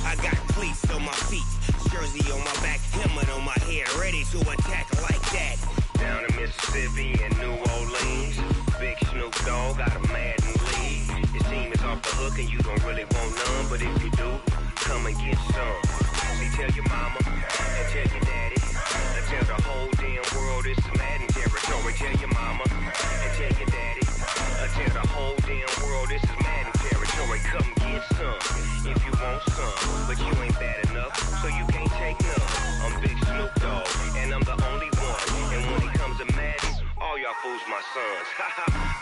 I got cleats on my feet, jersey on my back, helmet on my head, ready to attack like that. Down in Mississippi and New Orleans, Big Snoop Dogg got a Madden league. His team is off the hook and you don't really want none, but if you do, come and get some. See, tell your mama and tell your daddy and tell the whole damn world this is Madden territory. Tell your mama and tell your daddy and tell the whole damn world this is Madden territory. Come get some if you want some, but you ain't bad enough, so you can't take none. I'm Big Snoop Dogg and I'm the only one, and when it comes to Madden, all y'all fools my sons.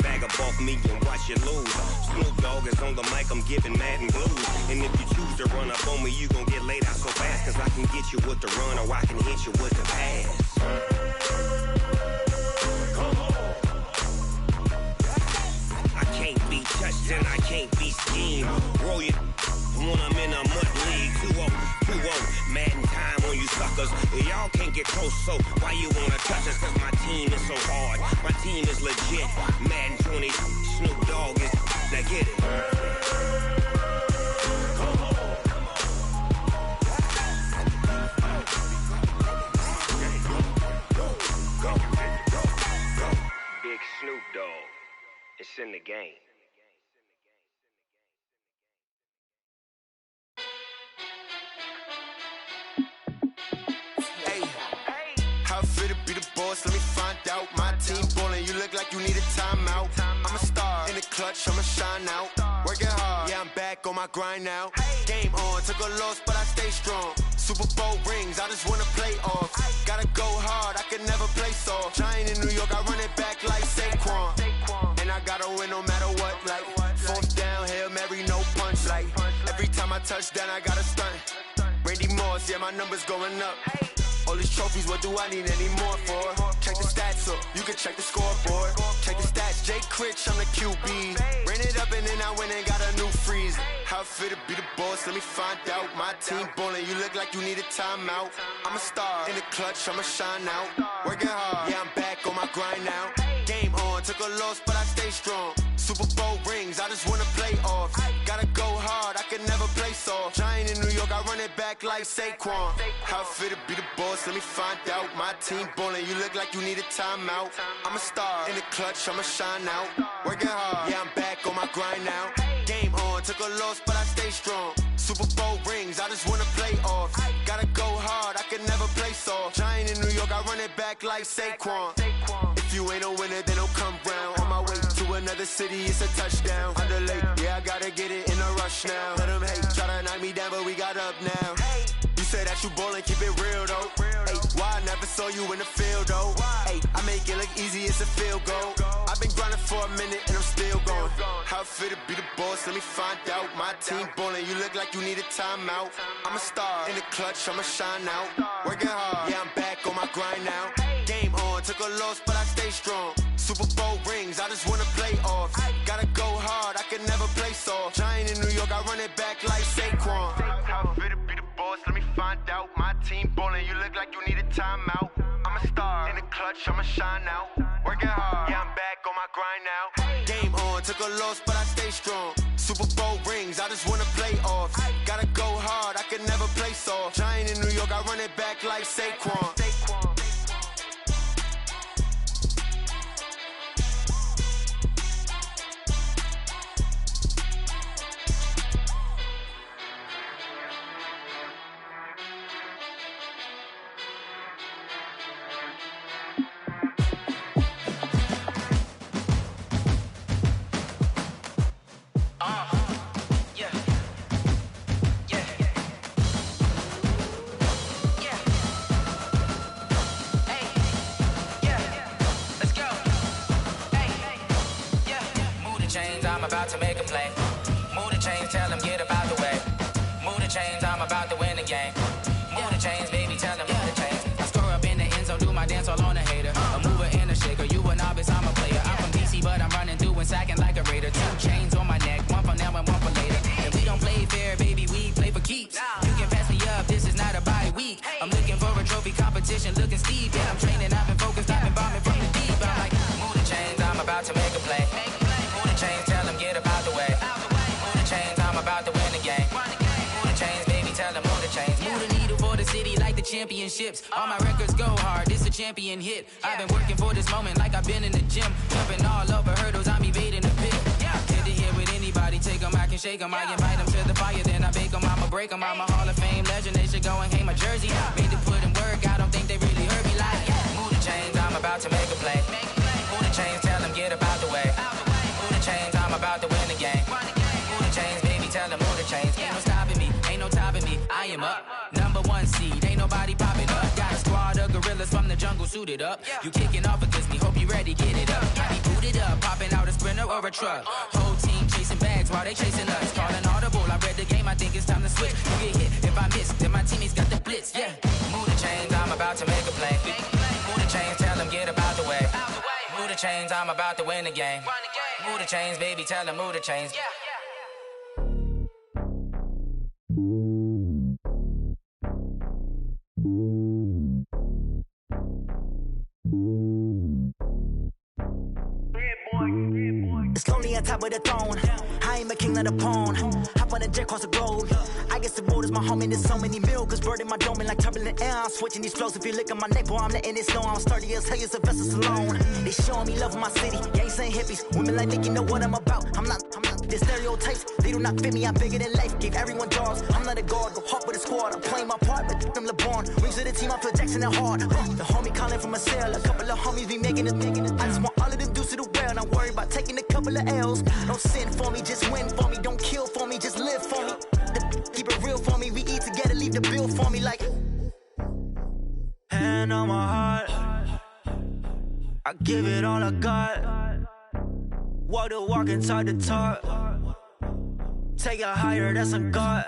Bag up off me and watch you lose. Snoop Dogg is on the mic, I'm giving Madden blues. And if you choose to run up on me, you gon' get laid out so fast, cause I can get you with the run or I can hit you with the pass. Come on. I can't be touched and I can't be schemed. Roll you when I'm in a mud league. 2-0, 2-0, Madden time on you suckers. Y'all can't get close, so why you wanna touch us? Cause my team is so hard, my team is legit. Madden 20, Snoop Dogg is, now get it. Come on. Go. Big Snoop Dogg, it's in the game. Let me find out. My team ballin', you look like you need a timeout. I'm a star in the clutch, I'ma shine out. Working hard, yeah, I'm back on my grind now. Game on, took a loss, but I stay strong. Super Bowl rings, I just wanna play off. Gotta go hard, I can never play soft. Giant in New York, I run it back like Saquon. And I gotta win no matter what, like fourth down, Hail Mary, no punch. Like every time I touch down, I gotta stunt. Randy Moss, yeah, my numbers going up. All these trophies, what do I need any more for? Check the stats up, you can check the scoreboard. Check the stats, Jay Critch, I'm the QB. Ran it up and then I went and got a new freeze. How it feel to be the boss, let me find out. My team ballin', you look like you need a timeout. I'm a star in the clutch, I'ma shine out. Working hard, yeah, I'm back on my grind now. Game on, took a loss, but I stay strong. Super Bowl rings, I just wanna play off. Gotta go hard, I can never play soft. Giant in New York, I run it back like Saquon. How it feel to be the boss, let me find out. My team ballin', you look like you need a timeout. I'm a star in the clutch, I'ma shine out. Working hard, yeah, I'm back on my grind now. Game on, took a loss, but I stay strong. Super Bowl rings, I just wanna play off. Gotta go hard, I can never play soft. Giant in New York, I run it back like Saquon. If you ain't a winner, then don't come round. On my way to another city, it's a touchdown. Underlay, yeah, I gotta get it in a rush now. Let them hate, try to knock me down, but we got up now. You say that you ballin', keep it real though. Ay, why I never saw you in the field though? Ay, I make it look easy, it's a field goal. I've been grinding for a minute and I'm still going. How it feel to be the boss, let me find out. My team ballin', you look like you need a timeout. I'm a star in the clutch, I'ma shine out. Working hard, yeah, I'm back on my grind now. Game on, took a loss, but I stay strong. Super Bowl rings, I just wanna play off. Gotta go hard, I can never play soft. Giant in New York, I run it back like Saquon. How it feel to be the boss, let me find out. My team ballin', you look like you need a timeout. I'm a star in the clutch, I'ma shine out. Working hard, yeah, I'm back on my grind now. Game on, took a loss, but I stay strong. Super Bowl rings, I just wanna play off. Gotta go hard, I can never play soft. Giant in New York, I run it back like Saquon. about to win the game. Move the chains, baby, tell them move the chains. I score up in the end zone, do my dance all on a hater. A mover and a shaker, you a novice, I'm a player. I'm from DC, but I'm running through and sacking like a raider. 2 chains on my neck, one for now and one for later. And we don't play fair, baby, we play for keeps. You can pass me up, this is not a bye week. I'm looking for a trophy competition, looking steep. Yeah, I'm training, I've been focused, I've been bombing from the deep. I'm like, move the chains, I'm about to make a play. Move the chains, tell them get up out the way. Move the chains, I'm about to win the game. Move the chains, baby, tell them move the chains. Move the needle for the city like the championships. All my records go hard, this a champion hit. I've been working for this moment like I've been in the gym. Jumping all over hurdles, I'm evading the pit. Get to here with anybody, take them, I can shake them. I invite them to the fire, then I bake them, I'ma break them. I'm a Hall of Fame legend, they should go and hang my jersey. Made to put in work, I don't think they really heard me like, move the chains, I'm about to make a play. Move the chains, tell them get up out the way. Move the chains, I'm about to win the game. Move the chains, baby, tell them move the chains. Ain't no stopping me, ain't no topping me, I am up. #1 seed, ain't nobody popping up. Got a squad of gorillas from the jungle suited up. You kicking off against me, hope you ready, get it up. I be booted up, popping out a sprinter or a truck. Whole team chasing bags while they chasing us. Calling audible, I read the game, I think it's time to switch. You get hit, if I miss, then my teammates got the blitz, yeah. Move the chains, I'm about to make a play. Move the chains, tell them get up out the way. Move the chains, I'm about to win the game. Move the chains, baby, tell them move the chains. It's lonely on top of the throne. I ain't a king of the pawn. Hop on a jet across the globe. I guess the road is my home and there's so many milkers birding my dome and like turbulent air. I'm switching these flows. If you look at my neck, boy, I'm letting it slow. I'm sturdy as hell, it's a vessel alone. They showing me love in my city. Yeah, ain't saying hippies. Women like Nick, you know what I'm about. I'm not. The stereotypes, they do not fit me. I'm bigger than life. Gave everyone jaws. I'm not a guard. Go hard with a squad. I'm playing my part, but I'm LeBron. Rings of the team, I feel Jackson and hard. The homie calling from a cell. A couple of homies be making it. I just want all of them dudes to the well. Not worry about taking a couple of L's. Don't sin for me, just win for me. Don't kill for me, just live for me. Keep it real for me. We eat together, leave the bill for me like. Hand on my heart, I give it all I got. Walk the walk and talk the talk. Take it higher, that's a God.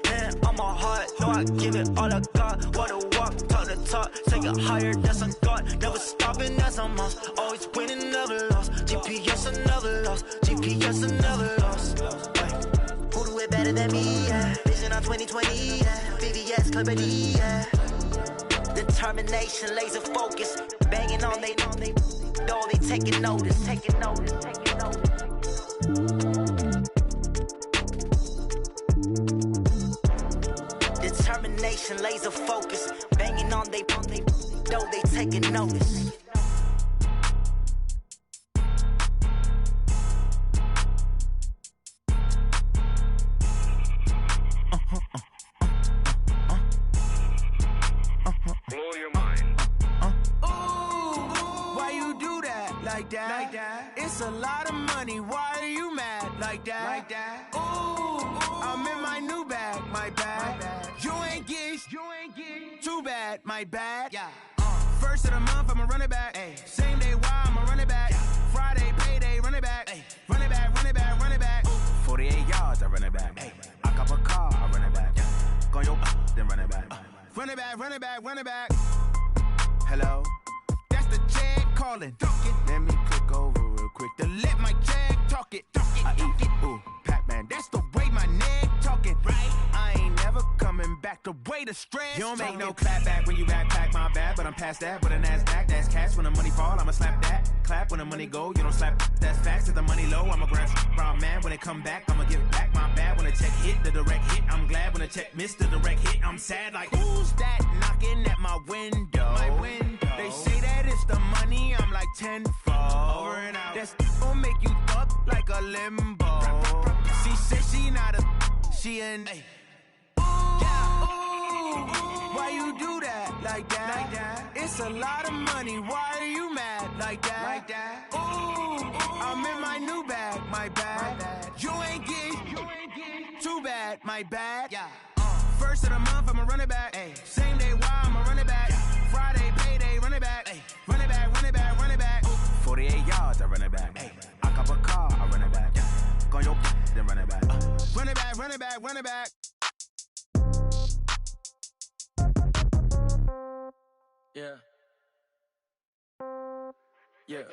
Hand on my heart, no, I give it all I got. Walk the walk, talk the talk. Take it higher, that's a God. Never stopping, that's a must. Always winning, never lost. GPS, I never lost. GPS, I never lost. Who do it better than me? Yeah. Vision on 2020. Yeah. VVS, clarity. Yeah. Determination, laser focus. Banging on they door, they taking notice. Taking notice. Taking notice. Determination, laser focus. Banging on they door, they taking notice. Blow your mind. Why you do that? Like that? It's a lot of money. Why are you mad? Like that? Ooh, I'm in my new bag. My bad. You ain't get too bad. My bad. Yeah. First of the month, I'ma run it back. Ay. Same day, why I'ma run it back. Yeah. Friday, payday, run it back. Ay. Run it back, run it back, run it back. 48 yards, I run it back. Ay. I cop a car, I run it back. Yeah. Go yo, then run it back. Run it back, run it back, run it back. Hello? That's the jag calling. Let me click over real quick to let my jag talk it. I eat it, ooh, Pac-Man. That's the way my neck talking. Right? I ain't never coming back the way the stress. You don't make no clap back when you backpack, my bad, but I'm past that. With a NASDAQ, that's cash. When the money fall, I'ma slap that. Clap when the money go, you don't slap. That's facts. If the money low, I'ma grab brown man. When it come back, I'ma give back my bad. When the check hit, the direct hit. I'm glad when the check missed the direct hit. I'm sad like, who's that knocking at my window? My window. They say that it's the money, I'm like tenfold. Over and out. That's gon' make you up like a limbo. She said she not a, she an. Why you do that? Like that? It's a lot of money. Why are you mad? Like that? Ooh, I'm in my new bag. My bad. You ain't get too bad. My bad. Yeah. First of the month, I'ma run it back. Ay. Same day, why I'ma run it back. Yeah. Friday, payday, run it back. Ay. Run it back, run it back, run it back. 48 yards, I run it back. Ay. I cop a car, I run it back. Yeah. Go yo, then run it back. Run it back, run it back, run it back. Yeah. Yeah.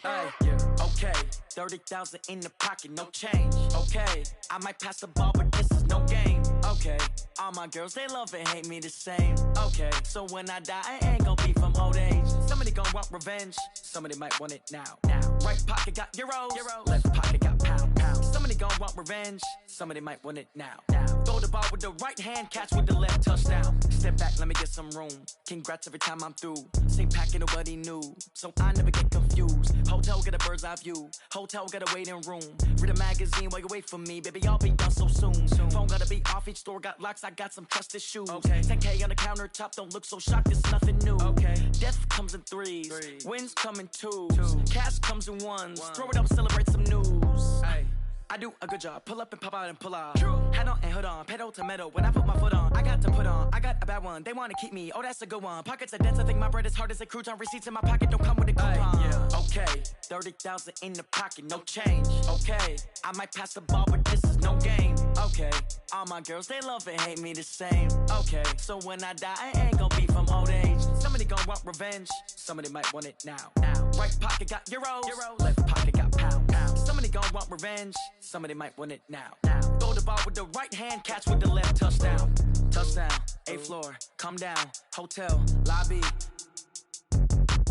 Hey, yeah. Okay, 30,000 in the pocket, no change. Okay, I might pass the ball, but this is no game. Okay, all my girls, they love and hate me the same. Okay, so when I die, I ain't gonna be from old age. Somebody gon' want revenge, somebody might want it now. Right pocket got euros, left pocket got pound. Somebody gon' want revenge, somebody might want it now. Throw the ball with the right hand, catch with the left, touchdown. Step back, let me get some room. Congrats every time I'm through. Same packet, nobody knew, so I never get confused. Hotel get a bird's eye view. Hotel got a waiting room. Read a magazine while you wait for me, baby. I'll be done so soon. Phone gotta be off. Each store got locks. I got some trusted shoes. Okay. 10K on the countertop. Don't look so shocked. It's nothing new. Okay. Death comes in threes. Wins come in twos. Cash comes in ones. Throw it up, celebrate some news. Hey. I do a good job, pull up and pop out and pull off. Hat on and hood on, pedal to metal. When I put my foot on, I got to put on. I got a bad one, they wanna keep me. Oh, that's a good one. Pockets are dense, I think my bread is hard as a crouton. Receipts in my pocket don't come with a coupon. Yeah. Okay, 30,000 in the pocket, no change. Okay, I might pass the ball, but this is no game. Okay, all my girls, they love and hate me the same. Okay, so when I die, I ain't gonna be from old age. Somebody gon' want revenge, somebody might want it now. Right pocket got euros, left pocket got pound. Somebody gon' want revenge, somebody might want it now. Throw the ball with the right hand, catch with the left, touchdown. Touchdown, 8th floor, come down, hotel, lobby.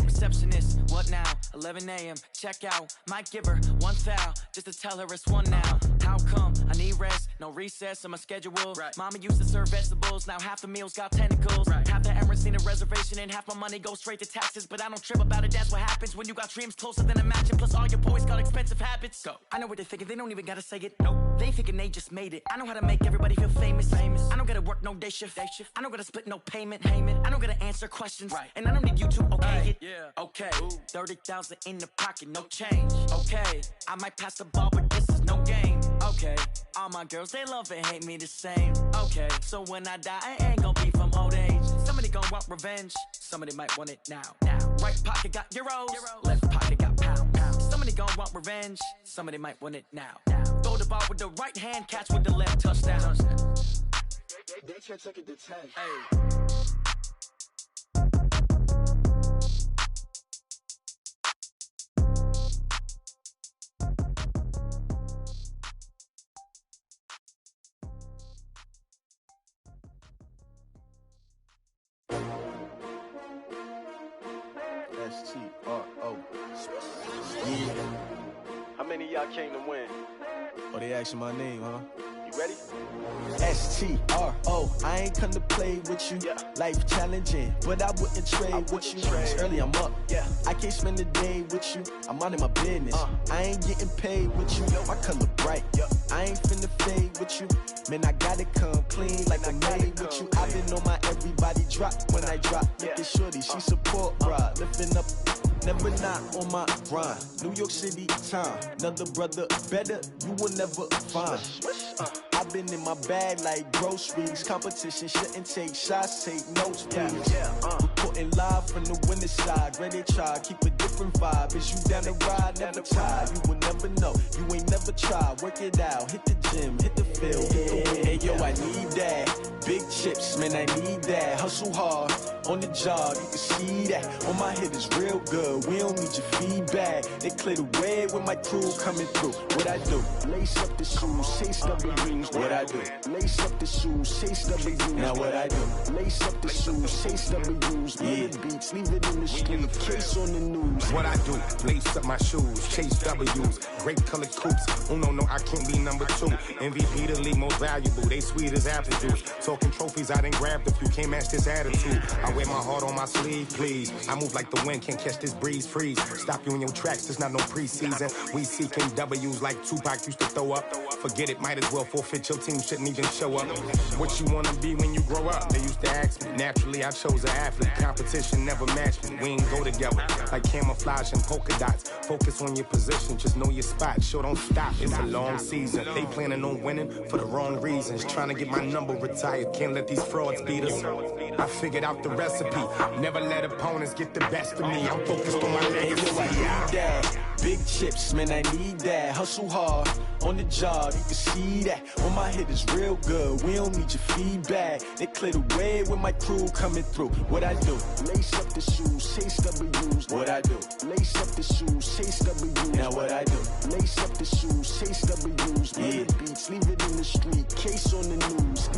Receptionist, what now? 11 a.m., check out. Might give her one foul, just to tell her it's one now. How come? I need rest, no recess in my schedule. Mama used to serve vegetables, now half the meals got tentacles. Half the Emirates need a reservation and half my money goes straight to taxes. But I don't trip about it, that's what happens when you got dreams closer than a mansion. Plus all your boys got expensive habits. Go. I know what they're thinking, they don't even gotta say it. Nope. They thinking they just made it. I know how to make everybody feel famous. I don't gotta work no day shift. I don't gotta split no payment. I don't gotta answer questions. And I don't need you to okay it. Yeah. Okay, 30,000 in the pocket, no change. Okay, I might pass the ball, but this is no game. Okay, all my girls, they love and hate me the same. Okay, so when I die, I ain't gonna be from old age. Somebody gon' want revenge, somebody might want it now. Right pocket got euros, left pocket got pound. Somebody gon' want revenge, somebody might want it now. Throw the ball with the right hand, catch with the left, touchdown. They can't take it to 10. Hey. S-T-R-O. Yeah. How many of y'all came to win? Oh, they asking my name, huh? You ready? S-T-R-O. I ain't come to play with you. Life challenging, but I wouldn't trade with you. It's early, I'm up. I can't spend the day with you. I'm out of my business. I ain't getting paid with you. My color bright. I ain't finna fade with you. Man, I gotta come clean like I made with you. I've been on my everybody drop when I drop. Look at shorty, she support ride. Lifting up, never not on my grind. New York City time, another brother better, you will never find. I've been in my bag like groceries. Competition shouldn't take shots, take notes, please. Reporting live from the winter side. Ready to try, keep a different vibe. Is you down the ride, never tired. You will never know, you ain't never tried. Work it out, hit the gym, hit the field. Hey yo, I need that. Big chips, man, I need that. Hustle hard, on the job, you can see that. On my head is real good, we don't need your feedback. They clear the way with my crew coming through. What I do? Lace up the shoes, chase W's. What I do? Lace up the shoes, chase W's. Now what I do? Lace up the shoes, chase W's. Yeah, beats, leave it in the street, case on the news. What I do? Lace up my shoes, chase W's. Grape colored coops. Oh no, I can't be number 2. MVP the league most valuable. They sweet as apple juice. Talking trophies, I done grabbed a few. Can't match this attitude. I wear my heart on my sleeve, please. I move like the wind, can't catch this breeze, freeze. Stop you in your tracks, there's not no preseason. We seeking W's like Tupac used to throw up. Forget it, might as well forfeit. Your team shouldn't even show up. What you wanna be when you grow up? They used to ask me. Naturally, I chose an athlete. Competition never matched me. We ain't go together like camouflage and polka dots. Focus on your position, just know your spot. Sure, don't stop. It's a long season. They planning on winning for the wrong reasons. Trying to get my number retired. Can't let these frauds beat us. I figured out the recipe. Never let opponents get the best of me. I'm focused on my legacy. Big chips, man, I need that. Hustle hard on the job, you can see that. When my hit is real good, we don't need your feedback. They clear the way with my crew coming through. What I do? Lace up the shoes, chase W's. What I do? Lace up the shoes, chase W's. Now what I do? Lace up the shoes, chase W's. Yeah, beats, leave it in the street, case on the news.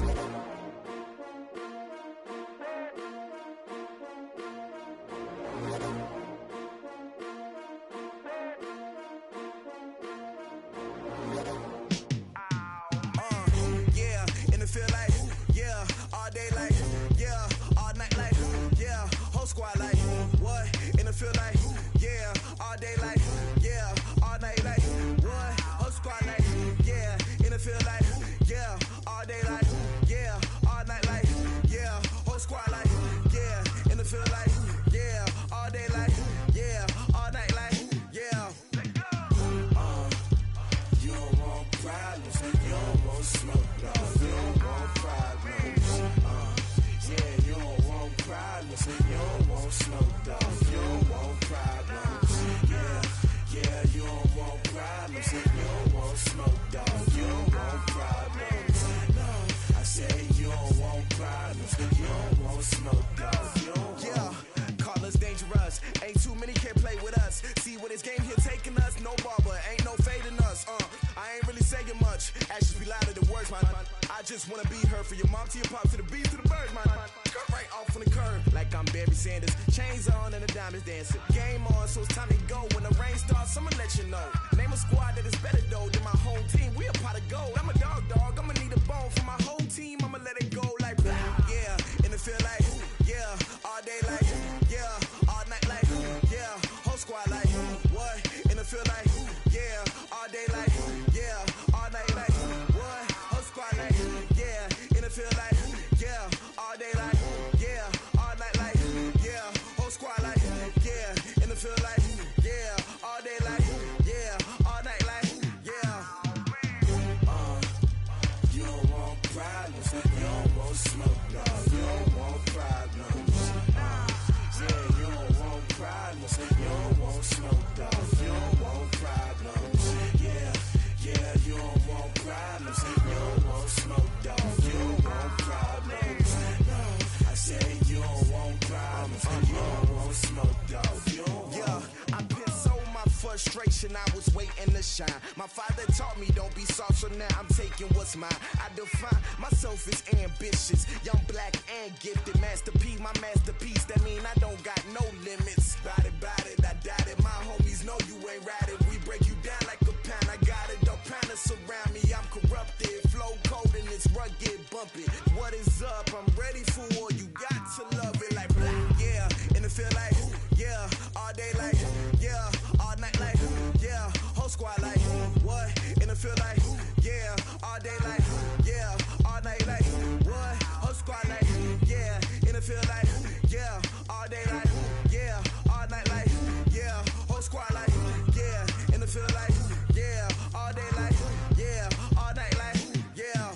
I was waiting to shine. My father taught me don't be soft, so now I'm taking what's mine. I define myself as ambitious, young, black, and gifted. Master P, my masterpiece. That mean I don't got no limits. Bout it, I doubt it. My homies know you ain't ratted. We break you down like a pound. I got it, don't pound to surround me. I'm corrupted, flow cold and it's rugged, bumpy. What is up? I'm ready for war. You got to love it like black, yeah. And it feel like, yeah, all day like, yeah, all night like, yeah, whole squad like, what? And it feel like, yeah, all day like, yeah, all night like, what? Whole squad like, yeah, and it feel like, yeah, all day like, yeah, all night like, yeah, whole squad like, yeah, and it feel like, yeah, all day like, yeah, all night like, yeah.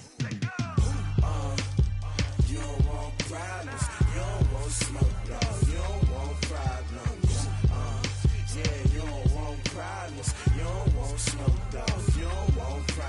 You don't want problems, you don't want smoke, no, you don't want problems. Yeah, you don't want problems, you don't want smoke, dog, you don't want problems.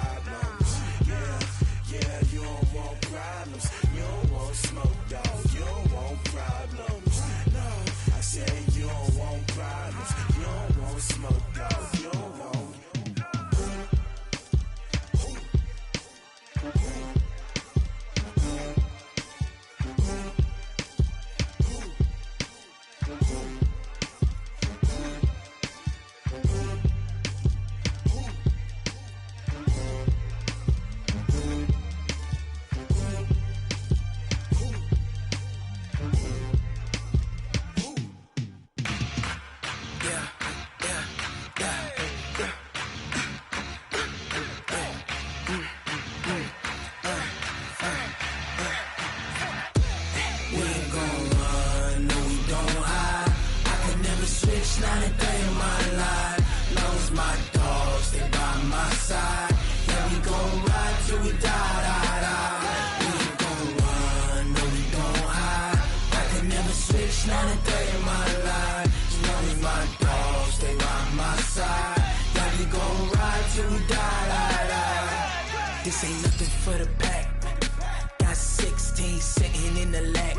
team sitting in the lag.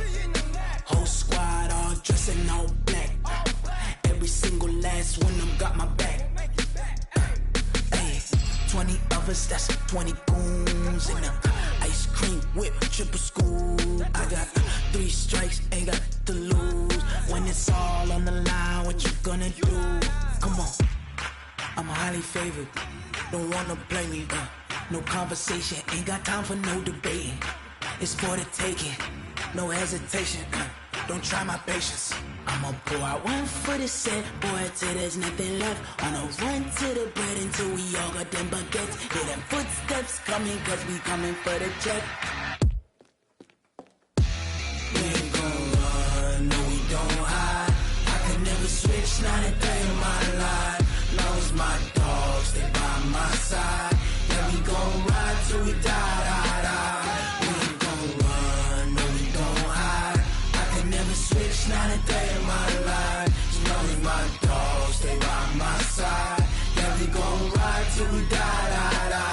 Whole squad all dressed in all black. Every single last one of them got my back. 20 of us, that's 20 goons in a ice cream whip, triple school. I got 3 strikes, ain't got to lose. When it's all on the line, what you gonna do? Come on, I'm highly favored. Don't wanna blame me, no conversation, ain't got time for no debating. It's for the taking, no hesitation. Don't try my patience. I'ma pour out one for the set, boy, till there's nothing left. On a run to the bread until we all got them baguettes. Hear them footsteps coming, cause we coming for the check. We ain't gon' run, no we don't hide. I could never switch, not a day in my life. Long as my dogs, they by my side. Yeah, we gon' ride till we die, die, die. We ain't gon' run, no we don't hide. I could never switch, not a day in my life. As long as my dogs, they by my side. Yeah, we gon' ride till we die, die, die.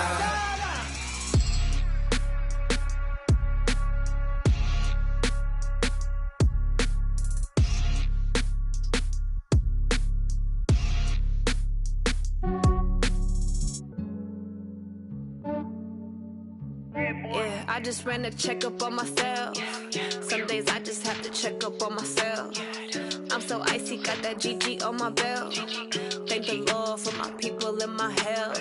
Yeah, I just ran a checkup on myself. Some days I just have to check up on myself. I'm so icy, got that GG on my belt. Thank the Lord for my people in my health.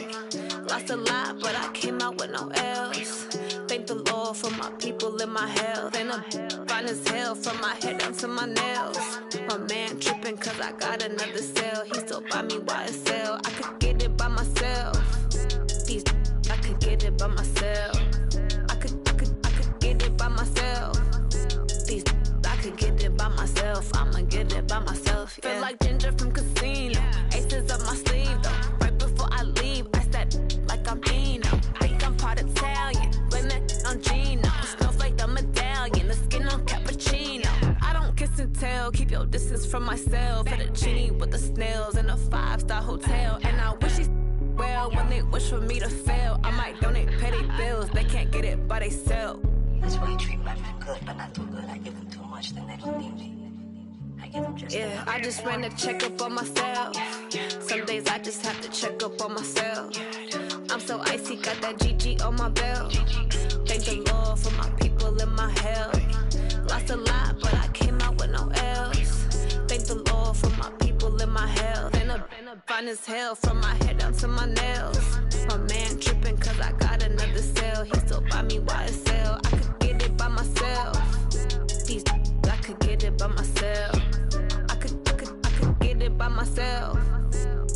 Lost a lot, but I came out with no else. Thank the Lord for my people in my health. And I'm fine as hell from my head down to my nails. My man tripping cause I got another cell. He still buy me YSL. I could get it by myself. These I could get it by myself. I could get it by myself. These I could get it by myself. I'ma get it by myself. Yeah. Feel like Ginger from Casino. Aces up my sleeve though. Right before I leave, I said like I'm Eno. Think I'm part Italian. Blame it on Gino. Snowflake the medallion. The skin on cappuccino. I don't kiss and tell. Keep your distance from myself. Fettuccine with the snails in a 5-star hotel. And I wish he's well when they wish for me to fail. I might donate petty bills. They can't get it by they self. That's why you treat my men good, but not too good. I give them too much, then they don't need me. I give them just yeah, I just ran a checkup on myself. Some days I just have to check up on myself. I'm so icy, got that GG on my belt. Thank the Lord for my people in my health. Lost a lot, but I came out with no else. Thank the Lord for my people in my health. And I'm fine as hell from my head down to my nails. My man tripping cause I got another cell. He still buy me YSL. I could get it by myself. These I could get it by myself. I could get it by myself.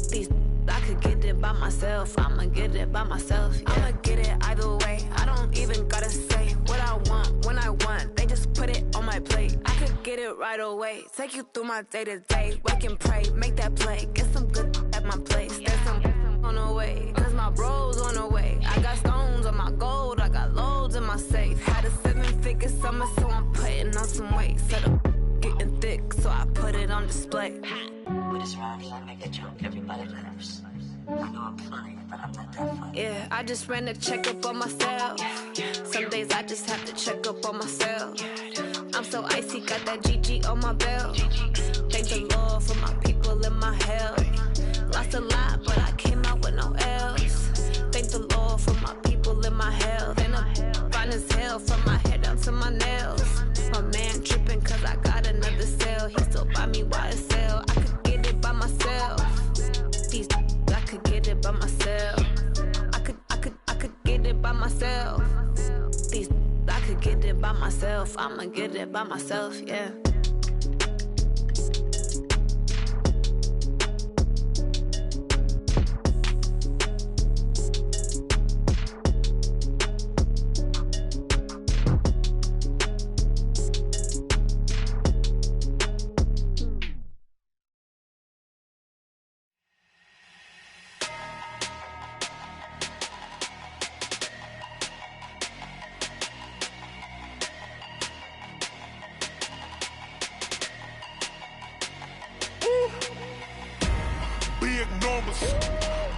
These I could get it by myself. I'ma get it by myself. Yeah. I'ma get it either way. I don't even gotta say what I want when I want. They just put it on my plate. I could get it right away. Take you through my day to day. Wake and pray, make that play. Get some good at my place. There's some on the way. Cause my bro's on the way. I got stones on my gold. I got loads in my safe. Had a 7-figure summer, so I'm putting on some weight. Set up getting thick, so I put it on display. With this round here, I make a joke, everybody laughs. I know I'm funny, but I'm not that funny. Yeah, I just ran a checkup on myself. Some days I just have to check up on myself. I'm so icy, got that GG on my belt. Thank the Lord for my people in my health. Lost a lot, but I came out with no else. Thank the Lord for my people in my health. And I'm fine as hell from my head down to my nails. My man tripping cause I got another cell. He still buy me YSL. I could get it by myself. These I could get it by myself. I could get it by myself. These I could get it by myself. I'ma get it by myself, yeah.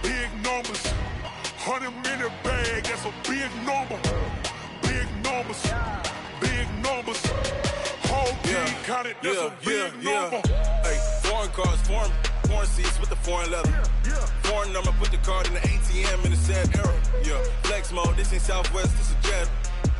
Big numbers, 100 minute bag, that's a big number. Big numbers, big counted, that's a big number. Hey, foreign cars, foreign seats with the foreign leather. Foreign number, put the card in the ATM in the sad era. Yeah, flex mode, this ain't Southwest, this is Jet.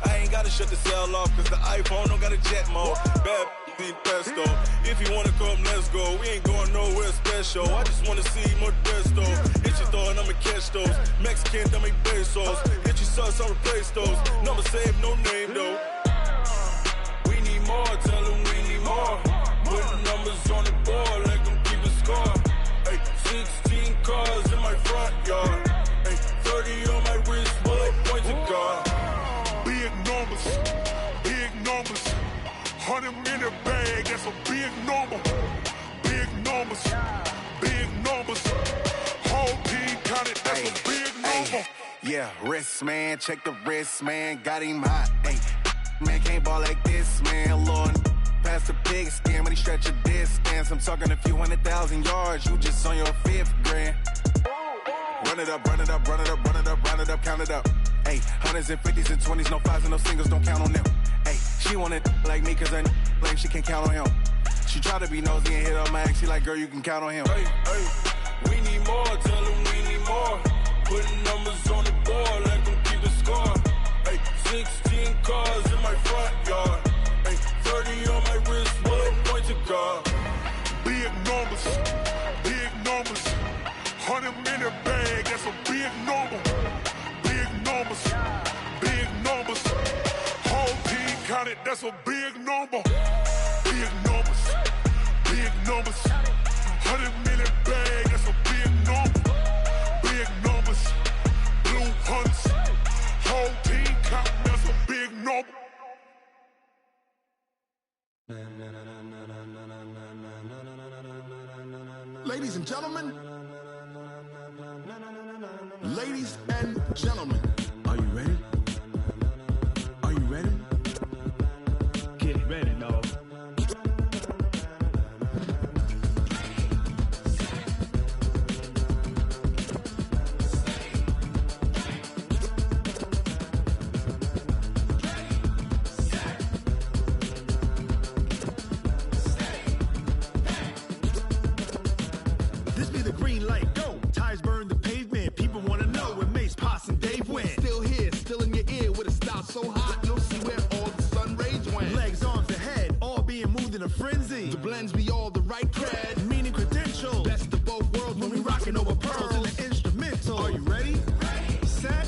I ain't gotta shut the cell off, cause the iPhone don't got a jet mode. Bad need pesto. If you wanna come, let's go. We ain't going nowhere special. I just wanna see Modesto. Hit your thought, I'ma catch those. Mexican, dummy pesos. Hit your sauce, I'll replace those. Number save, no name though. We need more, tell them we need more. Putting numbers on the board, let them keep a score. Hey, 16 cars in my front yard. Hey, 30 on my wrist, bullet points to God. Big numbers, big numbers. 100 in the bag, that's a big number. Big numbers, big numbers. Whole team counted, that's a big number. Yeah, wrist man, check the wrist man, got him hot. Ay, man can't ball like this, man. Lord, past the big skin, when he stretch a distance. I'm talking a few 100,000 yards, you just on your 5th grand. Run it up, run it up, run it up, run it up, run it up, count it up. Ay, 100s and 50s and 20s, no 5s and no singles, don't count on them. Ay, she want it like me, cause I like she can't count on him. She try to be nosy and hit up my ex, she like, girl, you can count on him. Hey, hey, we need more, tell them we need more. Putting numbers on the board, let them keep the score. Hey, 16 cars in my front yard. Hey, 30 on my wrist, bullet point to God. Big numbers, big numbers. 100 in the bag, that's a big number. Big numbers, big numbers. Whole team counted, that's a big number. Big numbers, big numbers. 100 in the bag, that's a big number. Big numbers, blue hunts. Whole team counting, that's a big number. Ladies and gentlemen, ladies and gentlemen, are you ready? Are you ready? Get ready, dog. This be the green light, go. Tires burn the pavement. People wanna know where Mace, Potts, and Dave went. Still here, still in your ear with a style so hot, you'll see where all the sun rays went. Legs, arms, the head, all being moved in a frenzy. The blends be all the right cred, meaning credentials. Best of both worlds when we rockin' over pearls in the instrumental. Are you ready? Set,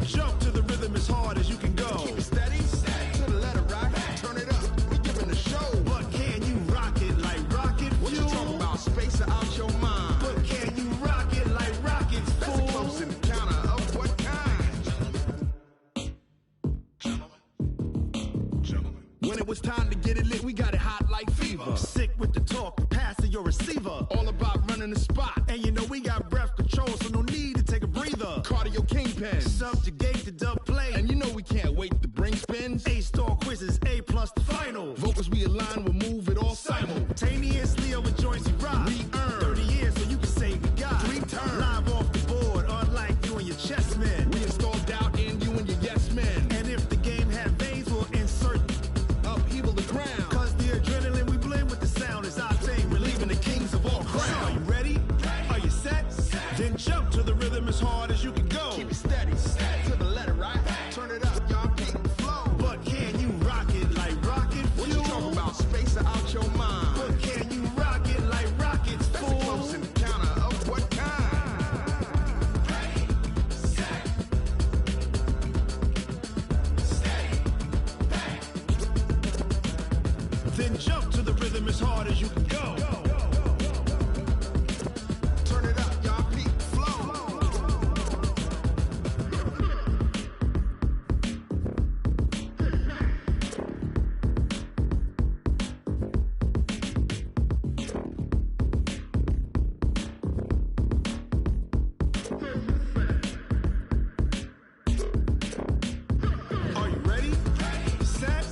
jump to the rhythm as hard as you can go. Keep it steady, to the letter rock, turn it up. We giving a show, but can you rock it like rocket fuel? What you talking about? Space out your mind. But can you rock it like rockets, fool? That's a close encounter of what kind? When it was time to get it lit, we got it hot like fever. Sick with the talk, passing your receiver. All about running the spot. And you know we got breath control, so no need to take a breather. Cardio kingpin, subjugate the dub play. And you know we can't wait to bring spins. A-star quizzes, A+ the final. Vocals we align, we'll move it all simultaneously over joints we rock. We earn 30 years so you can say we got 3 turns. Live off the board, unlike you and your chess men. We install doubt in you and your yes men. And if the game had veins, we'll insert upheaval the ground. Cause the adrenaline we blend with the sound is our thing. Relieving the kings of all crowns. Are you ready? Are you set? Then jump to the rhythm as hard as you can go. Keep it steady, to the letter right. Turn it up, y'all keep the flow. But can you rock it like rocket fuel? What you talking about? Space out your mind. But can you rock it like rockets, fool? That's a close encounter of what kind? Then jump to the rhythm as hard as you can go. Turn it up, y'all keep the flow. Are you ready? Set,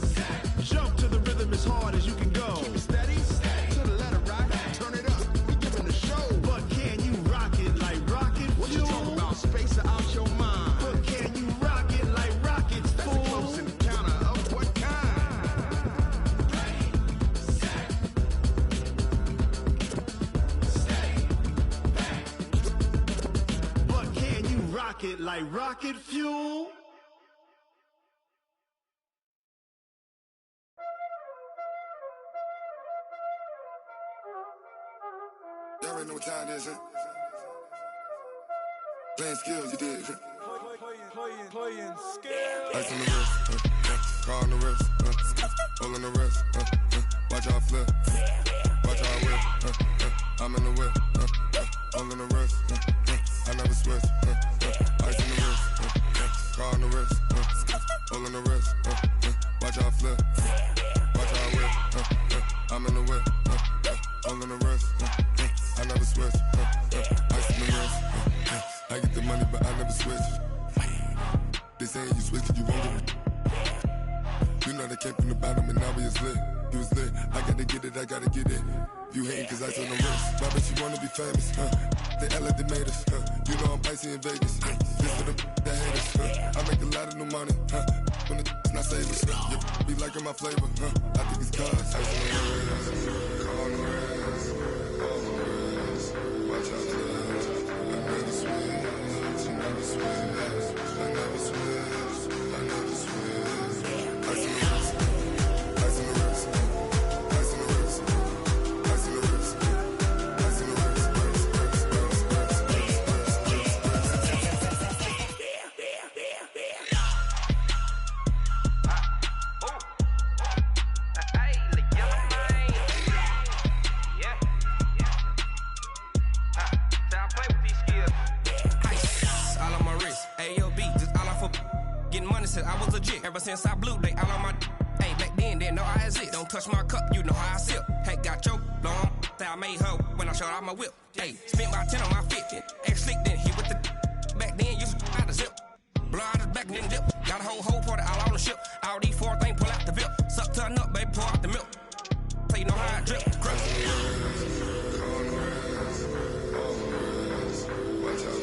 jump to the rhythm as hard as you can go. Keep it steady, to the pocket like rocket fuel. Y'all already know what time it is, huh? Playing skills, you did. Playing skills. Ice on the wrist, car on the wrist, all on the wrist, watch out flip, watch out whip, I'm in the whip, all on the wrist, I never switch, ice on the wrist, car on the wrist, all on the wrist, watch out flip, watch out whip, I'm in the whip, all on the wrist, I never switch, ice on the wrist, I get the money but I never switch. They saying you switch, you won't get it. You know they came from the bottom and now we is lit. You was lit, I gotta get it, I gotta get it. You hating cause ice on the wrist. Why bet you wanna be famous, They act like they made us, You know I'm icy in Vegas, Just for the that hate us, I make a lot of new money, When it's not savers, be liking my flavor, I think it's cause ice on the wrist, on the wrist, on the wrist. Watch out, I never switch, I never switch. I never switch, I never switch. Ice in the wrist, ice in the wrist, ice in the wrist, ice in the wrist, ice in the wrist, I was legit ever since I blew. They all on my hey, back then didn't know I exist. Don't touch my cup, you know how I sip. Hey, got choked, long. Say I made her when I showed out my whip. Hey, spent my 10 on my 50. Ex slick then hit with the back then used to out the zip. Blow out his back then dip. Got a whole party all on the ship. All these 4 things pull out the VIP. Suck to a nut, baby, pour out the milk. So you know how I drip. Crush. Watch out,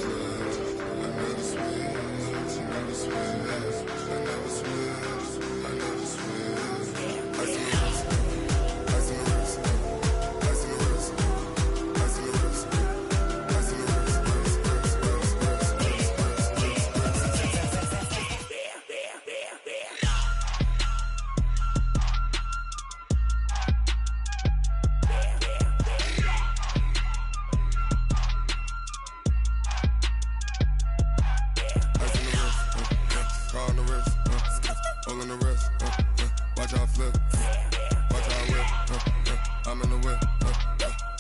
I never switch, I never switch. I never switch, I never switch. Ice in the wrist, ice in the wrist, ice in the wrist, ice in the wrist, ice in the wrist, car on the wrist, all on the wrist, watch out flip, watch out whip, I'm in the whip,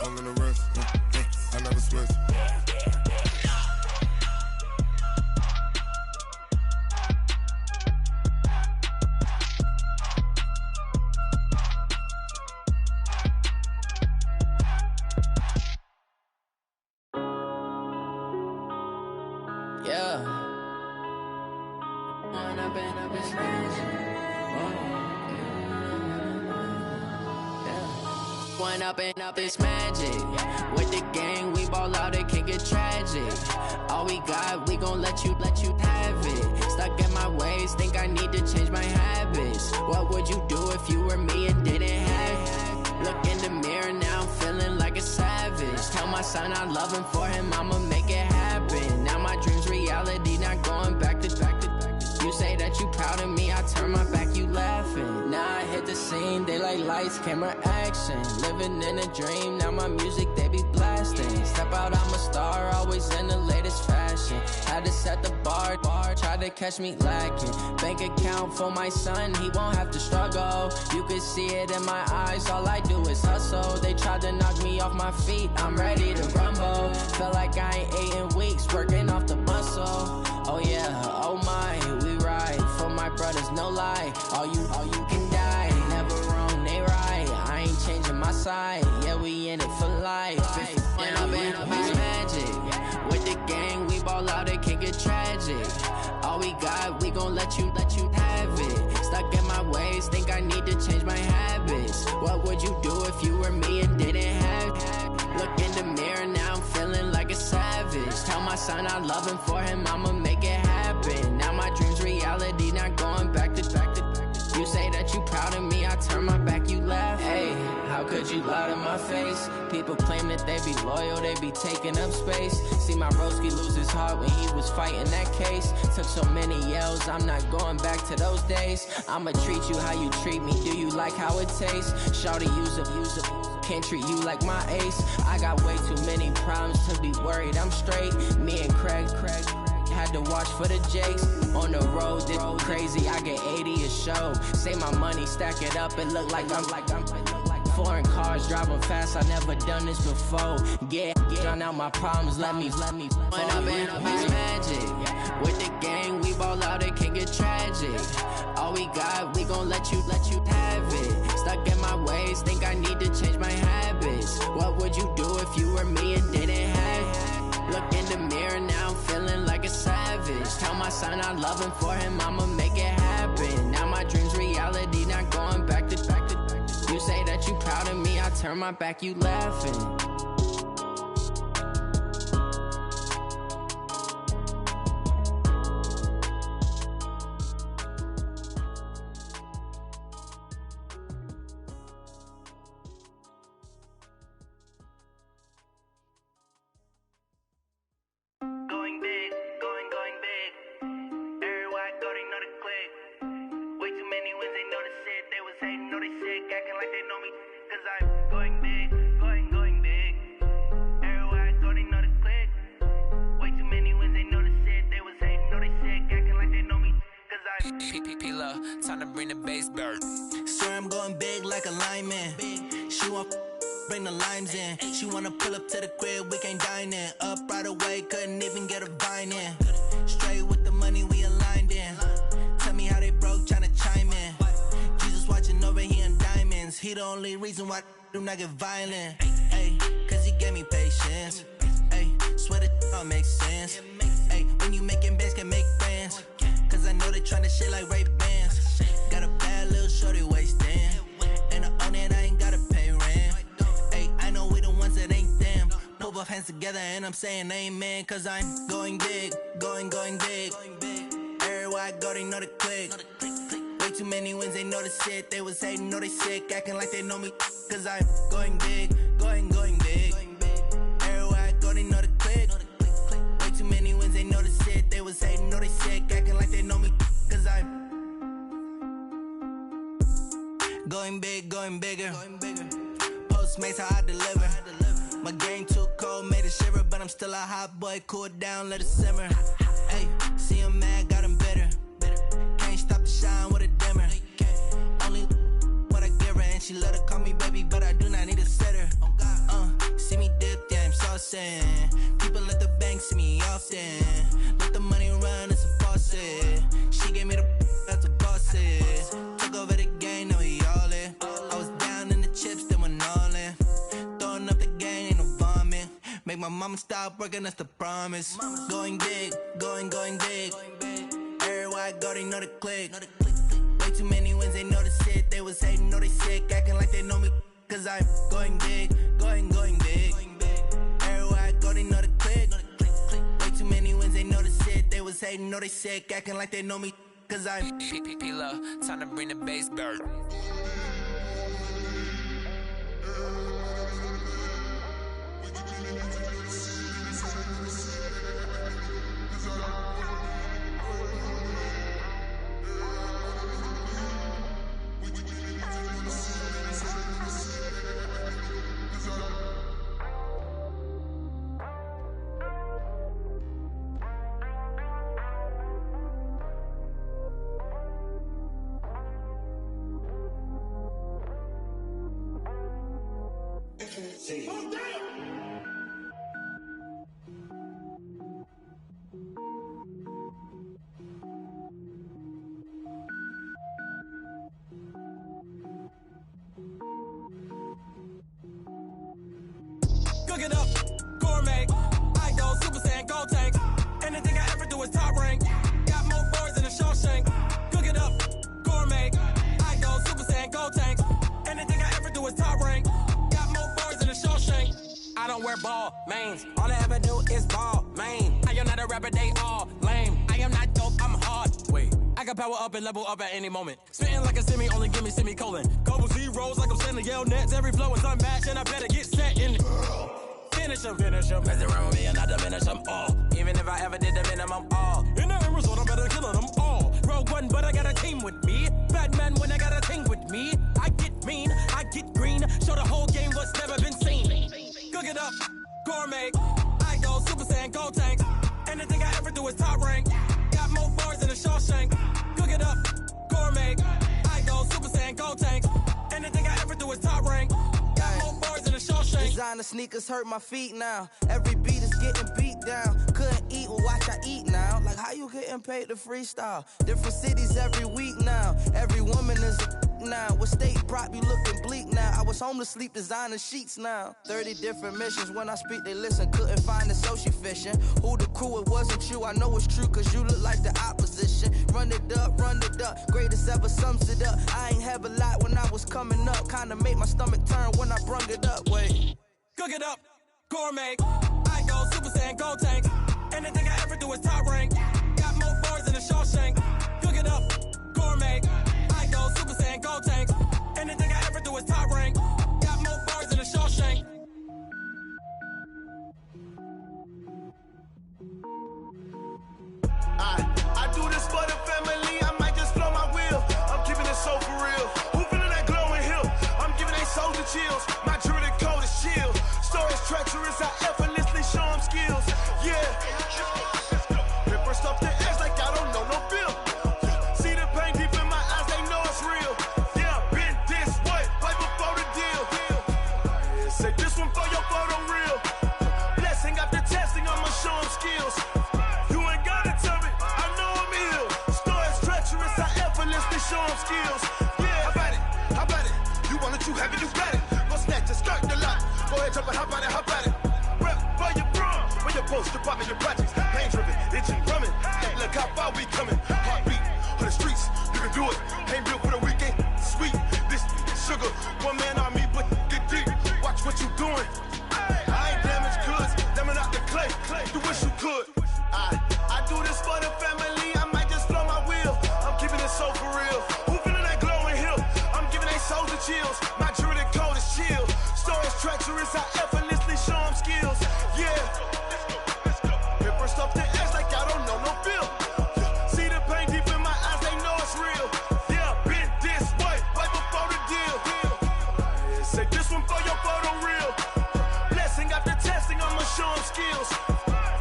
all on the wrist, I never switch. Yeah. One up and up is magic. With the gang, we ball out, it can get tragic. All we got, we gon' let you have it. Stuck in my ways, think I need to change my habits. What would you do if you were me and didn't have it? Look in the mirror, now I'm feeling like a savage. Tell my son I love him, for him I'ma make it happen. Now my dream's reality, not going back to. You say that you proud of me, I turn my back, you laughing. Now I hit the scene, they like lights, camera, action. Living in a dream, now my music, they be blasting. Step out, I'm a star, always in the latest fashion. Had to set the bar, try to catch me lacking. Bank account for my son, he won't have to struggle. You can see it in my eyes, all I do is hustle. They tried to knock me off my feet, I'm ready to rumble. Feel like I ain't ate in weeks, working off the muscle. Oh yeah, oh my, we ride for my brothers, no lie. All you can die, never wrong, they right. I ain't changing my side, yeah, we in it for life. When up and up is magic. With the gang, we ball out, it can get tragic. All we got, we gon' let you have it. Stuck in my ways, think I need to change my habits. What would you do if you were me and didn't have it? Look in the mirror, now I'm feeling like a savage. Tell my son I love him, for him I'ma make it happen. Now my dream's reality, not going back to. You say that you proud of me, I turn my back, you laugh. Hey, how How could you lie to my face? People claim that they be loyal, they be taking up space. See my broski lose his heart when he was fighting that case. Took so many yells, I'm not going back to those days. I'ma treat you how you treat me, do you like how it tastes? Shawty, use up, can't treat you like my ace. I got way too many problems to be worried, I'm straight. Me and Craig had to watch for the Jakes. On the road, this crazy, I get 80 a show. Say my money, stack it up, it look like I'm foreign cars, driving fast, I never done this before. Get drown out my problems, let me When I've been magic, with the gang, we ball out, it can get tragic. All we got, we gon' let you have it. Stuck in my ways, think I need to change my habits. What would you do if you were me and didn't have it? Look in the mirror now, I'm feeling like a savage. Tell my son I love him, for him I'ma make it happen. Now my dream's reality, not going back to. You say that you proud of me, I turn my back, you laughing. Going big, going big. Everywhere I go, they know the click. Way too many wins, they know the shit. They was hating, know they sick, acting like they know me. Cause I'm going big, going big. Everywhere I go, they know the click. Way too many wins, they know the shit. They was hating, know they sick, acting like they know me. Cause I'm P-P-P-Love, time to bring the bass bird. Swear I'm going big like a lineman. She want bring the limes in. She wanna pull up to the crib, we can't dine in. Up right away, couldn't even get a vine in. Straight with the money we aligned in. Tell me how they broke, tryna chime in. Jesus watching over here in diamonds. He the only reason why I do not get violent. Ay, cause he gave me patience. Ay, swear that all makes sense. Ay, when you making bands, can make friends. Cause I know they tryna shit like Ray-Bans. Got a bad little shorty wasting. And I own it, I ain't gotta pay rent. Ay, I know we the ones that ain't them. Pull both hands together and I'm saying amen. Cause I'm going big, going big. Everywhere I go, they know the click. Way too many wins, they know the shit. They was hating, know they sick, acting like they know me. Cause I'm going big, going big. Everywhere I go, they know the click. Way too many wins, they know the shit. They was hating, know they sick, acting like they know me. Cause I'm going big, going bigger. Postmates, how I deliver. My game too cold, made it shiver. But I'm still a hot boy, cool it down, let it simmer. Hey, see him mad, got him bitter. Can't stop the shine with a dimmer. Only what I give her, and she let her call me baby, but I do not need a sitter. See me dip, yeah, I'm saucing. People at the bank see me often. Let the money run, it's a faucet. She gave me the that's a boss it. Took over the game, now we all in. I was down in the chips, then went all in. Throwing up the game, ain't no vomit. Make my mama stop working, that's the promise. Going big, going big. Everywhere I go, they know the click. Way too many wins, they know the shit. They was hating, know they sick, acting like they know me. Cause I'm going big, going big. Everywhere I go, they know the click. Way too many wins, they know the shit. They was hating, know they sick, acting like they know me. Cause I'm P-P-P-Love, time to bring the bass bird. Cook it up, gourmet. I go Super Saiyan, gold tank. Anything I ever do is top rank. Got more boys than a Shawshank. Cook it up, gourmet. I go Super Saiyan, gold tank. Anything I ever do is top rank. Got more boys than a Shawshank. I don't wear ball mains. All I ever do is ball main. I am not a rapper, they all lame. I am not dope, I'm hard. Wait, I got can power up and level up at any moment. Spitting like a semi, only give me semicolon. Couple zeros like I'm sending yell nets. Every flow is unmatched, and I better get set in. Finish him. Mess around with me and I diminish them all. Even if I ever did the minimum, all. In the end result, I'm better killing them all. Rogue One, but I got a team with me. Batman when I got a team with me. I get mean, I get green. Show the whole game what's never been seen. Cook it up, gourmet. I go Super Saiyan, gold tanks. Anything I ever do is top rank. Got more bars than a Shawshank. Cook it up, gourmet. I go Super Saiyan, gold tanks. Anything I ever do is top rank. Got more bars than a Shawshank. Designer sneakers hurt my feet now. Every beat is getting beat down. Couldn't eat, well watch I eat now. Like how you getting paid to freestyle? Different cities every week now. Every woman is a now. With state prop, you looking bleak now. I was home to sleep, designer sheets now. 30 different missions. When I speak, they listen. Couldn't find it, so she fishing. Who the crew, it wasn't you. I know it's true, cause you look like the opposition. Run it up. Greatest ever sums it up. I ain't have a lot when I was coming up. Kinda made my stomach turn when I brung it up. Wait. Cook it up, gourmet. I go Super Saiyan, gold tanks. Anything I ever do is top rank. Got more bars than a Shawshank. Cook it up, gourmet. I go Super Saiyan, gold tanks. Anything I ever do is top rank. Got more bars than a Shawshank. I do this for the family. I might just blow my wheel. I'm keeping it so for real. Who feeling that glowing hill? I'm giving they souls the chills. My jewelry code is chill. Stories treacherous. I effortlessly show them skills. Yeah. Paper stuff the edge like I don't know no feel. See the pain deep in my eyes. They know it's real. Yeah, been this way before the deal. Say this one for your photo real. Blessing after testing. I'ma show them skills. Show them skills. Yeah, how about it? You want it, you have it, you got it. Go snatch your skirt the lot. Go ahead, jump it, how about it? Rep for your bro. Where your post, department, your projects. Pain driven, itching, drumming. Hey, look how far we coming. Heartbeat on the streets, you can do it. Ain't built for the weekend. Sweet, this sugar. One man army, but get deep. Watch what you doing. I ain't damaged goods, damn out the clay. You wish you could. I do this for the family. I might just blow my wheel. I'm keeping it so for real. Who feeling that glowing hill? I'm giving they souls the chills. My jewelry code is chill. Stories treacherous. I effortlessly show them skills. Yeah. Paper stuff the edge like I don't know no feel. See the pain deep in my eyes. They know it's real. Yeah, been this way before the deal. Say this one for your photo real. Blessing after testing. I'ma show them skills.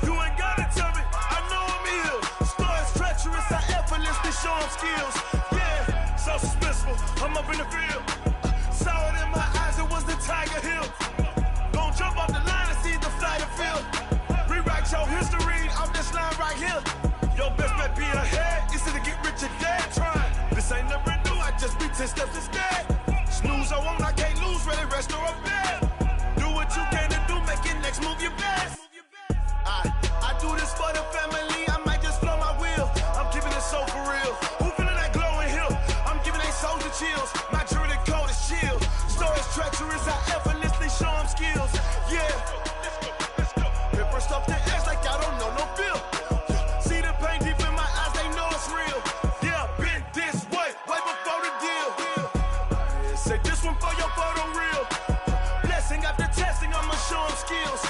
You ain't gotta tell me. I know I'm ill. Stories treacherous. I effortlessly show them skills. Yeah, so suspenseful. I'm up in the field. Saw it in my eyes. It was the Tiger Hill. Gon' jump off the line and see the fly the field. Rewrite your history off this line right here. Your best bet be ahead. Instead of get rich or dead. Try. This ain't never new. I just be 10 steps instead. Snooze I won't. I can't lose. Ready, rest or a bed. Do what you can to do. Make it next move your best. I do this for the family. I might just blow my wheel. I'm keeping it so for real. Who feeling that glowing hill? I'm giving they souls the chills. My jewelry code is chill. Stories treacherous. I effortlessly show them skills. Yeah. Paper stuff the edge like I don't know no feel. See the pain deep in my eyes. They know it's real. Yeah, been this way before the deal. Say this one for your photo real. Blessing after testing. I'ma show them skills.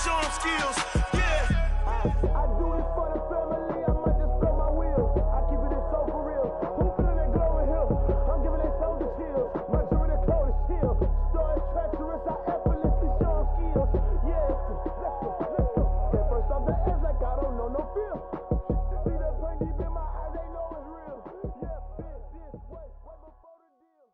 Show them skills, yeah. I do this for the family. I might just blow my wheel. I keep it so for real. Who feeling that glowing hill? I'm giving they souls the chills. My jewelry code is chill. Stories treacherous. I effortlessly show them skills. Yeah, let's go. Get first off the edge like I don't know no feel. See that pain deep in my eyes. They know it's real. Yeah, been this way before the deal.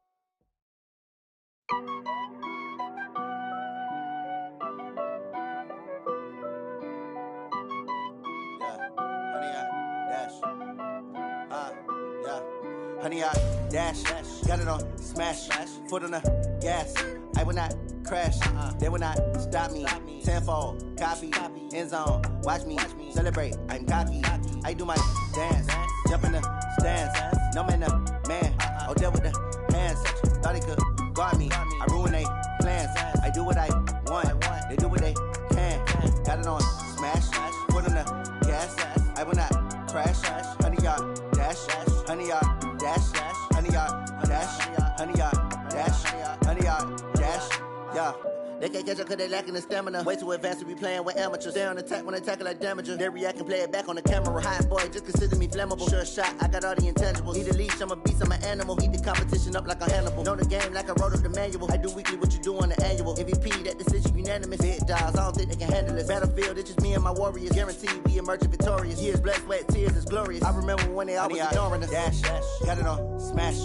Honey, I dash, got it on smash, foot on the gas. I will not crash, they will not stop me. Tenfold, copy, end zone, watch me celebrate. I'm cocky, I do my dance, jump in the stands. No man, the man, oh, deal with the hands. Thought he could guard me, I ruin they plans. I do what I want, they do what they can. Got it on smash, crash, 100 yard dash, 100 yard dash, 100 yard dash, 100 yard dash, 100 yard dash, yeah. They can't catch up cause they lacking the stamina. Way too advanced to be playing with amateurs. Stay on attack when they tackle like damager. They react and play it back on the camera. Hot boy, just consider me flammable. Sure shot, I got all the intangibles. Need a leash, I'm a beast, I'm an animal. Heat the competition up like a Hannibal. Know the game like I wrote up the manual. I do weekly what you do on the annual. MVP, that decision unanimous. Big dials, I don't think they can handle it. Battlefield, it's just me and my warriors. Guaranteed we emerging victorious. Years, blood, sweat, tears, it's glorious. I remember when they always ignoring us. Dash, got it on, smash,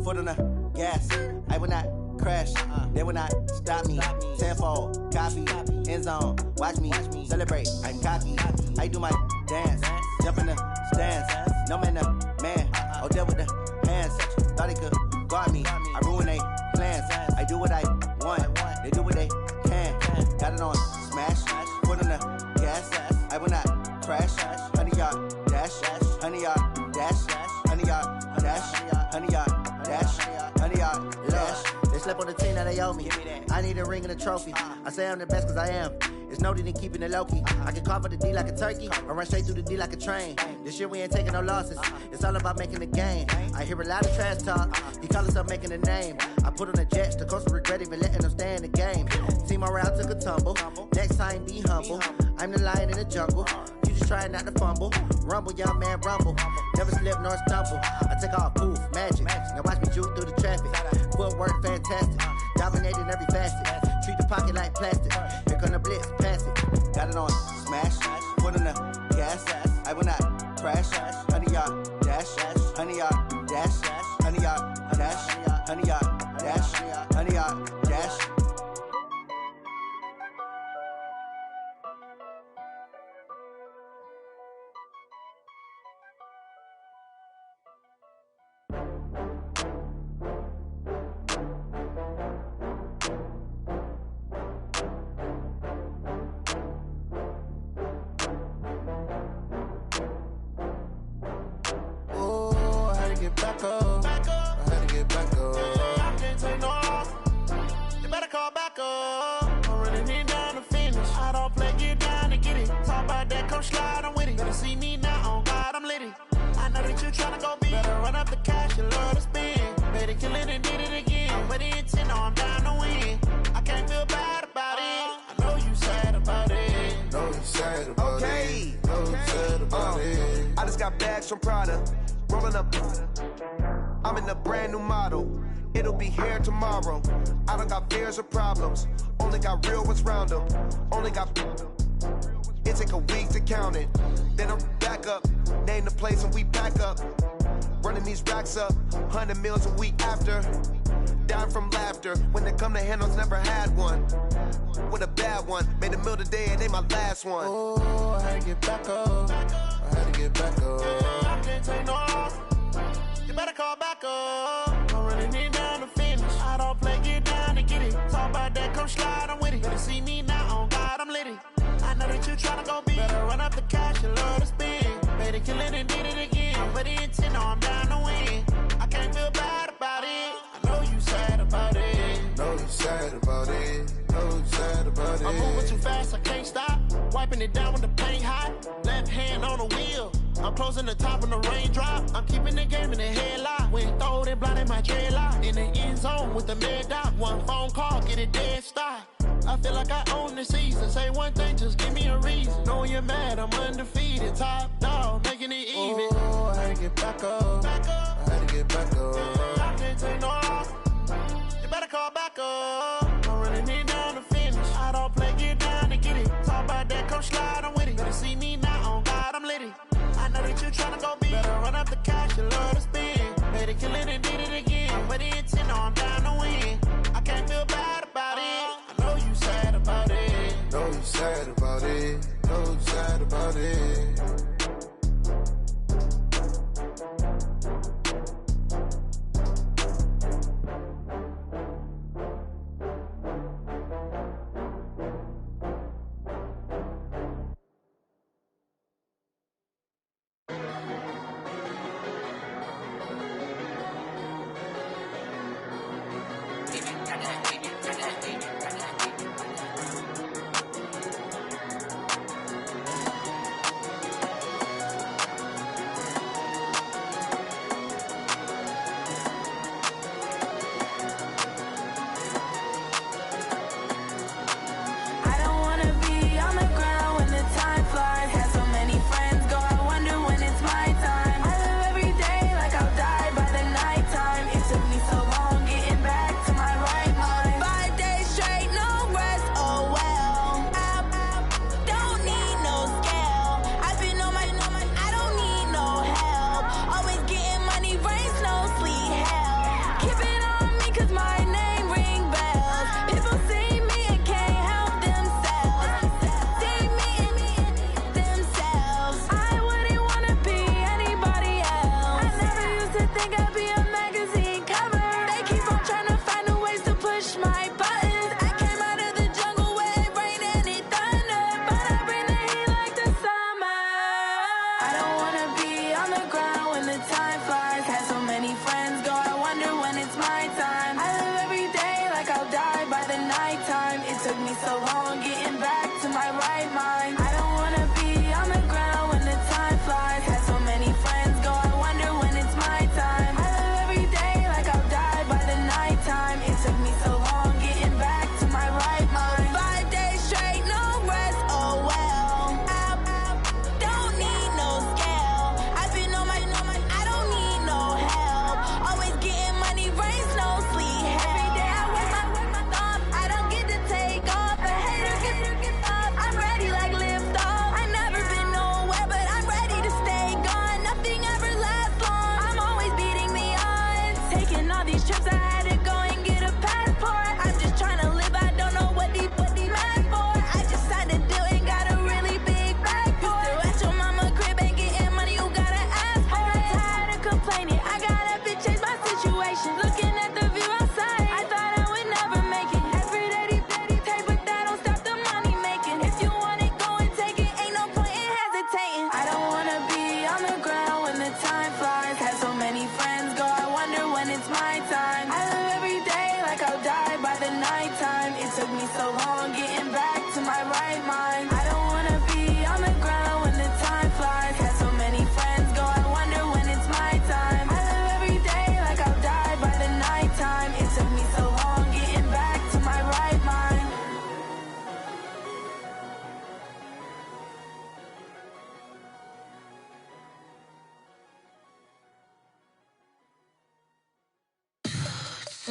foot on the gas. I will not crash, they will not stop me. Tenfold, copy, end zone, watch me celebrate. I'm cocky, I do my dance, jump in the stands. No man, the man, oh, there with the hands. Thought he could guard me, I ruin they plans. I do what I want, they do what they can. Got it on smash, foot on the gas. I will not crash, 100 yard dash, 100 yard dash, 100 yard dash, 100 yard dash, 100 yard dash. They slept on the team, now they owe me. I need a ring and a trophy. I say I'm the best cause I am. It's no need in keeping it low-key. I can carve the D like a turkey or run straight through the D like a train. This year we ain't taking no losses. It's all about making the game. I hear a lot of trash talk. He call himself making a name. I put on the Jets. The coach will regret even letting them stay in the game. Team around took a tumble. Next time be humble. I'm the lion in the jungle. You just trying not to fumble. Rumble, young man, rumble. Never slip nor stumble. I take off, poof, magic. Now watch me juke through the traffic. Footwork fantastic. Dominating every facet. Treat the pocket like plastic. Here come the blitz, pass it. Got it on smash. Foot on the gas. I will not crash. 100 yard dash. 100 yard dash. 100 yard dash. 100 yard dash. 100 yard dash. Back up. I had to get back up. I can't take no loss. You better call back up. I'm running it down to finish. I don't play, get down to get it. Talk about that, come slide, I'm with it. Better see me now, on God, I'm litty. I know that you tryna go big. Better run up the cash, you love to spend. Better kill it and did it again. But the intent, no, I'm down to win. I can't feel bad about it. I know you sad about it. Know you sad about it. Know you sad about it. I just got bags from Prada. Rolling up, I'm in a brand new model. It'll be here tomorrow. I don't got fears or problems. Only got real ones round them. Only got. It take a week to count it. Then I'm back up. Name the place and we pack up. Running these racks up. 100 meals a week after. Down from laughter. When they come to handles, never had one. With a bad one. Made a meal today and they my last one. Oh, I had to get back up. I had to get back up. I can't take no loss. You better call back up. I'm running it down to finish. I don't play, get down to get it. Talk about that, come slide, I'm with it. Better see me now, on God, I'm litty. I know that you tryna go big. Better run up the cash, you love to spend. Better kill it and did it again. But the intent, no, I'm down to win. I can't feel bad about it. I know you sad about it. Know you sad about it. Know you sad about it. I'm moving too fast, I can't stop. Wiping it down when the paint hot. Left hand on the wheel. I'm closing the top when the raindrop. I'm keeping the game in the headlock. When throwed and blinded my dreadlock. In the end zone with the mad dot. One phone call, get it dead stop. I feel like I own the season. Say one thing, just give me a reason. Knowing you're mad, I'm undefeated. Top dog, making it even. Oh, I had to get back up. I had to get back up. I can't take no loss. You better call back up. I'm running it down to finish. I don't play, get down to get it. Talk about that, come slide, I'm with it. Better see me now, on God, I'm litty. I know that you tryna go big. Better run up the cash, you love to spend. Better kill it and did it again. But the intent, no, I'm down to win. I can't feel bad about it. I know you sad about it. Know you sad about it. Know you sad about it.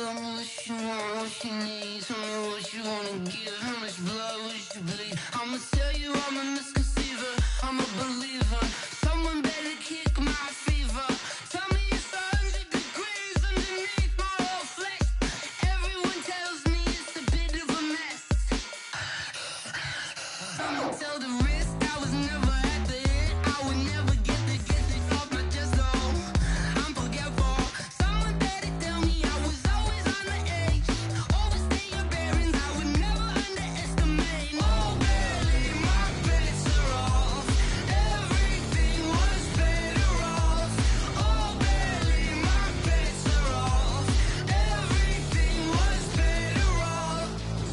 Tell me what you want, what you need. Tell me what you wanna give. How much blood would you bleed? I'ma tell you I'm a misconceiver. I'm a believer. Someone better kick my fever. Tell me it's 100 degrees underneath my whole flesh. Everyone tells me it's a bit of a mess. I'ma tell the risk I was never at the end. I would never get this off my chest though. I'm forgetful. Someone better tell me I was always on the edge. Overstay your bearings, I would never underestimate. Oh, barely, my bets are off. Everything was better off. Oh, barely, my bets are off. Everything was better off.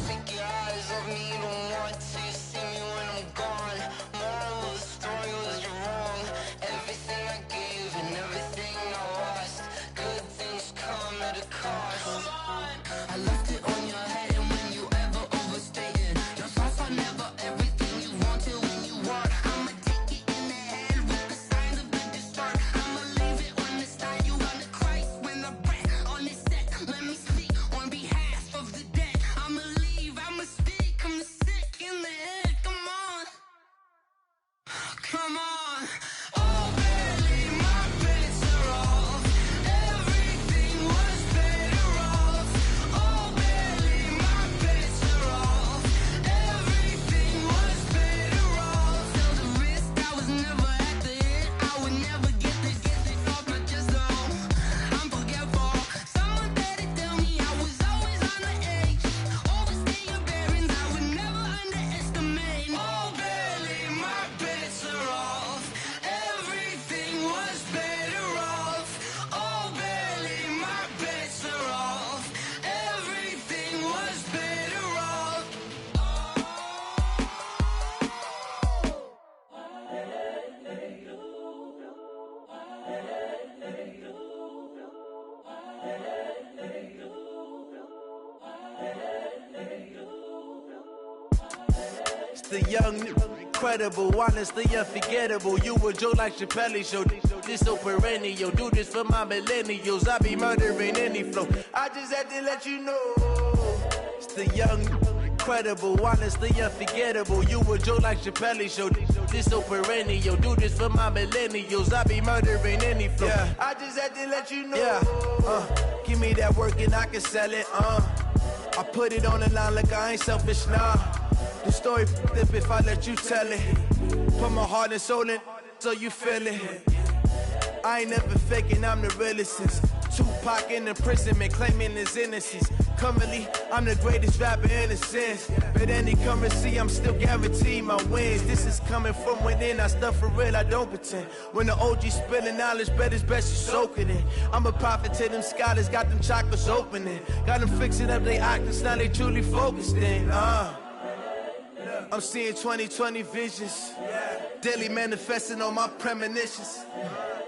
Take your eyes off me, you don't want to see me when I'm gone. Moral of the story was you're wrong. Everything I gave and everything I lost. Good things come at a cost. I left it on your head, and when you ever overstay it, your thoughts are never everything you wanted when you want. I'ma take it in the head with the signs of the distort. I'ma leave it on the side. You on the Christ when the breath on this set. Let me speak on behalf of the dead. I'ma leave, I'ma speak. I'm sick in the head. Come on, come on. Oh, barely, my bets are off. Everything was better off. Oh, barely, my bets are off. Everything was better off. Tell the risk I was never at the end. I would never get this off my chest though. I'm forgetful. Someone better tell me I was always on the edge. Overstay your bearings, I would never underestimate. Oh, barely, my bets are off. Everything was better off. Oh, barely, my bets are off. Everything was better off. It's the young, incredible, honestly unforgettable. You a Joe like Chappelle show. This so perennial. Do this for my millennials. I be murdering any flow. I just had to let you know. It's the young, incredible, honestly unforgettable. You a Joe like Chappelle show. This so perennial. Do this for my millennials. I be murdering any flow. Yeah. I just had to let you know. Yeah. Give me that work and I can sell it. I put it on the line like I ain't selfish, nah. The story f***ed up if I let you tell it. Put my heart and soul in so you feel it. I ain't never faking, I'm the realest since Tupac in imprisonment, claiming his innocence. Currently, I'm the greatest rapper in a sense. But any currency, I'm still guaranteed my wins. This is coming from within, I stuff for real, I don't pretend. When the OG spilling knowledge, bet it's best you soak it in. I'm a prophet to them scholars, got them chakras opening. Got them fixing up they octaves, now they truly focused in. I'm seeing 2020 visions. Daily manifesting on my premonitions.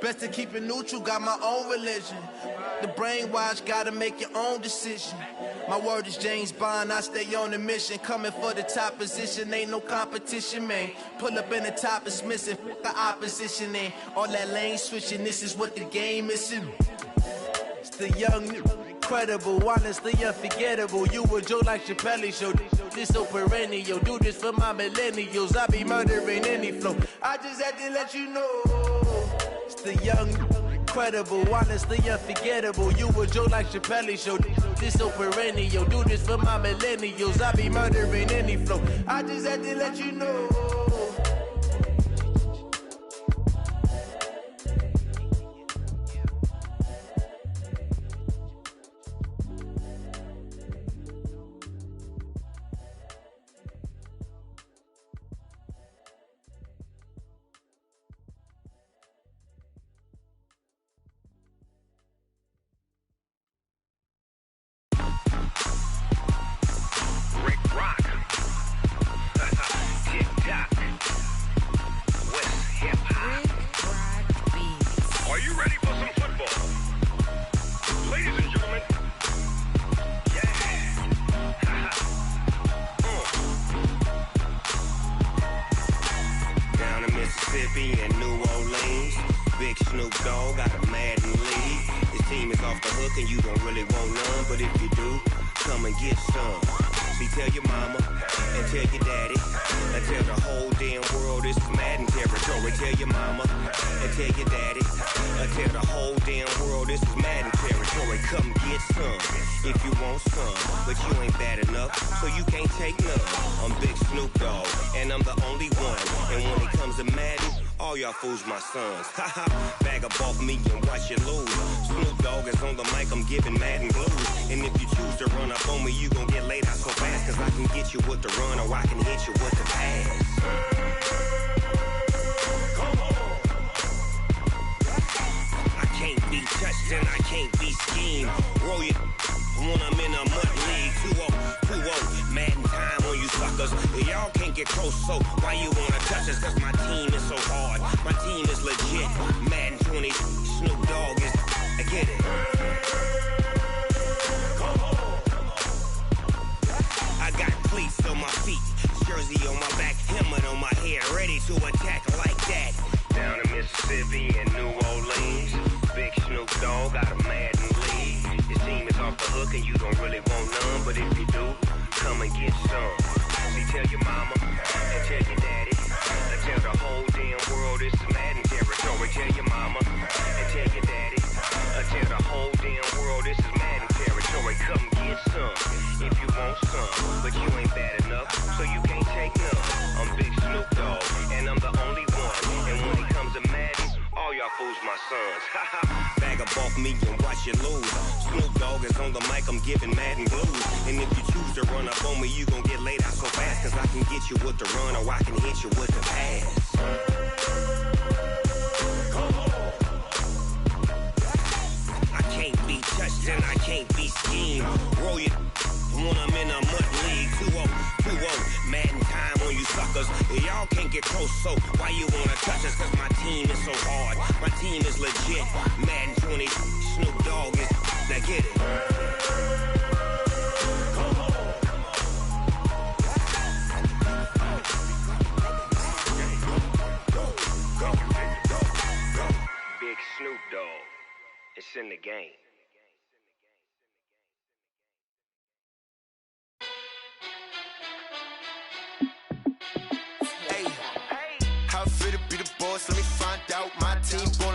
Best to keep it neutral, got my own religion. The brainwash, gotta make your own decision. My word is James Bond, I stay on a mission. Coming for the top position, ain't no competition, man. Pull up in the top, it's missing, the opposition ain't. All that lane switching, this is what the game is. It's the young, incredible, honestly unforgettable. You a Joe like Chappelle show. This so perennial. Do this for my millennials. I be murdering any flow. I just had to let you know. It's the young, incredible, honestly unforgettable. You a Joe like Chappelle show. This so perennial. Do this for my millennials. I be murdering any flow. I just had to let you know. Rick Rock. Tick tock. Big Snoop Dogg got a Madden league. His team is off the hook and you don't really want none, but if you do, come and get some. See, tell your mama and tell your daddy and tell the whole damn world this is Madden territory. Tell your mama and tell your daddy and tell the whole damn world this is Madden territory. Come get some if you want some, but you ain't bad enough, so you can't take none. I'm Big Snoop Dogg and I'm the only one, and when it comes to Madden, all y'all fools my sons. Haha, bag up off me and watch you lose. Snoop Dogg is on the mic, I'm giving Madden blues. And if you choose to run up on me, you gon' get laid out so fast, cause I can get you with the run or I can hit you with the pass. I can't be touched and I can't be schemed. Roll you when I'm in a mud league. 2-0, Madden time on you suckers. Y'all can't get close, so why you wanna touch us? Cause my team is so hard, my team is legit. Madden 20, Snoop Dogg is, I get it. I got cleats on my feet, jersey on my back, helmet on my head, ready to attack like that. Down in Mississippi and New Orleans, Big Snoop Dogg got a Madden league. His team is off the hook and you don't really want none, but if you do, come and get some. See, tell your mama and tell your daddy and tell the whole damn world this is Madden territory. Tell your mama and tell your daddy and tell the whole damn world this is Madden territory. Come get some if you want some, but you ain't bad enough, so you can't take none. I'm Big Snoop Dogg and I'm the only one, and when it comes to Madden, all y'all fools my sons. Bag up off me and watch you lose. Snoop Dogg is on the mic, I'm giving Madden blues. And if you choose to run up on me, you gon' get laid out so fast, cause I can get you with the run or I can hit you with the pass. I can't be touched and I can't be schemed. Roll you when I'm in a mud league. 2-0, Madden time on you suckers. Y'all can't get close, so why you wanna touch us? Cause my team is so hard, my team is legit. Madden 20, Snoop Dogg is, now get it. Big Snoop Dogg, it's in the game. How fit to be the boss? Let me find out. My team going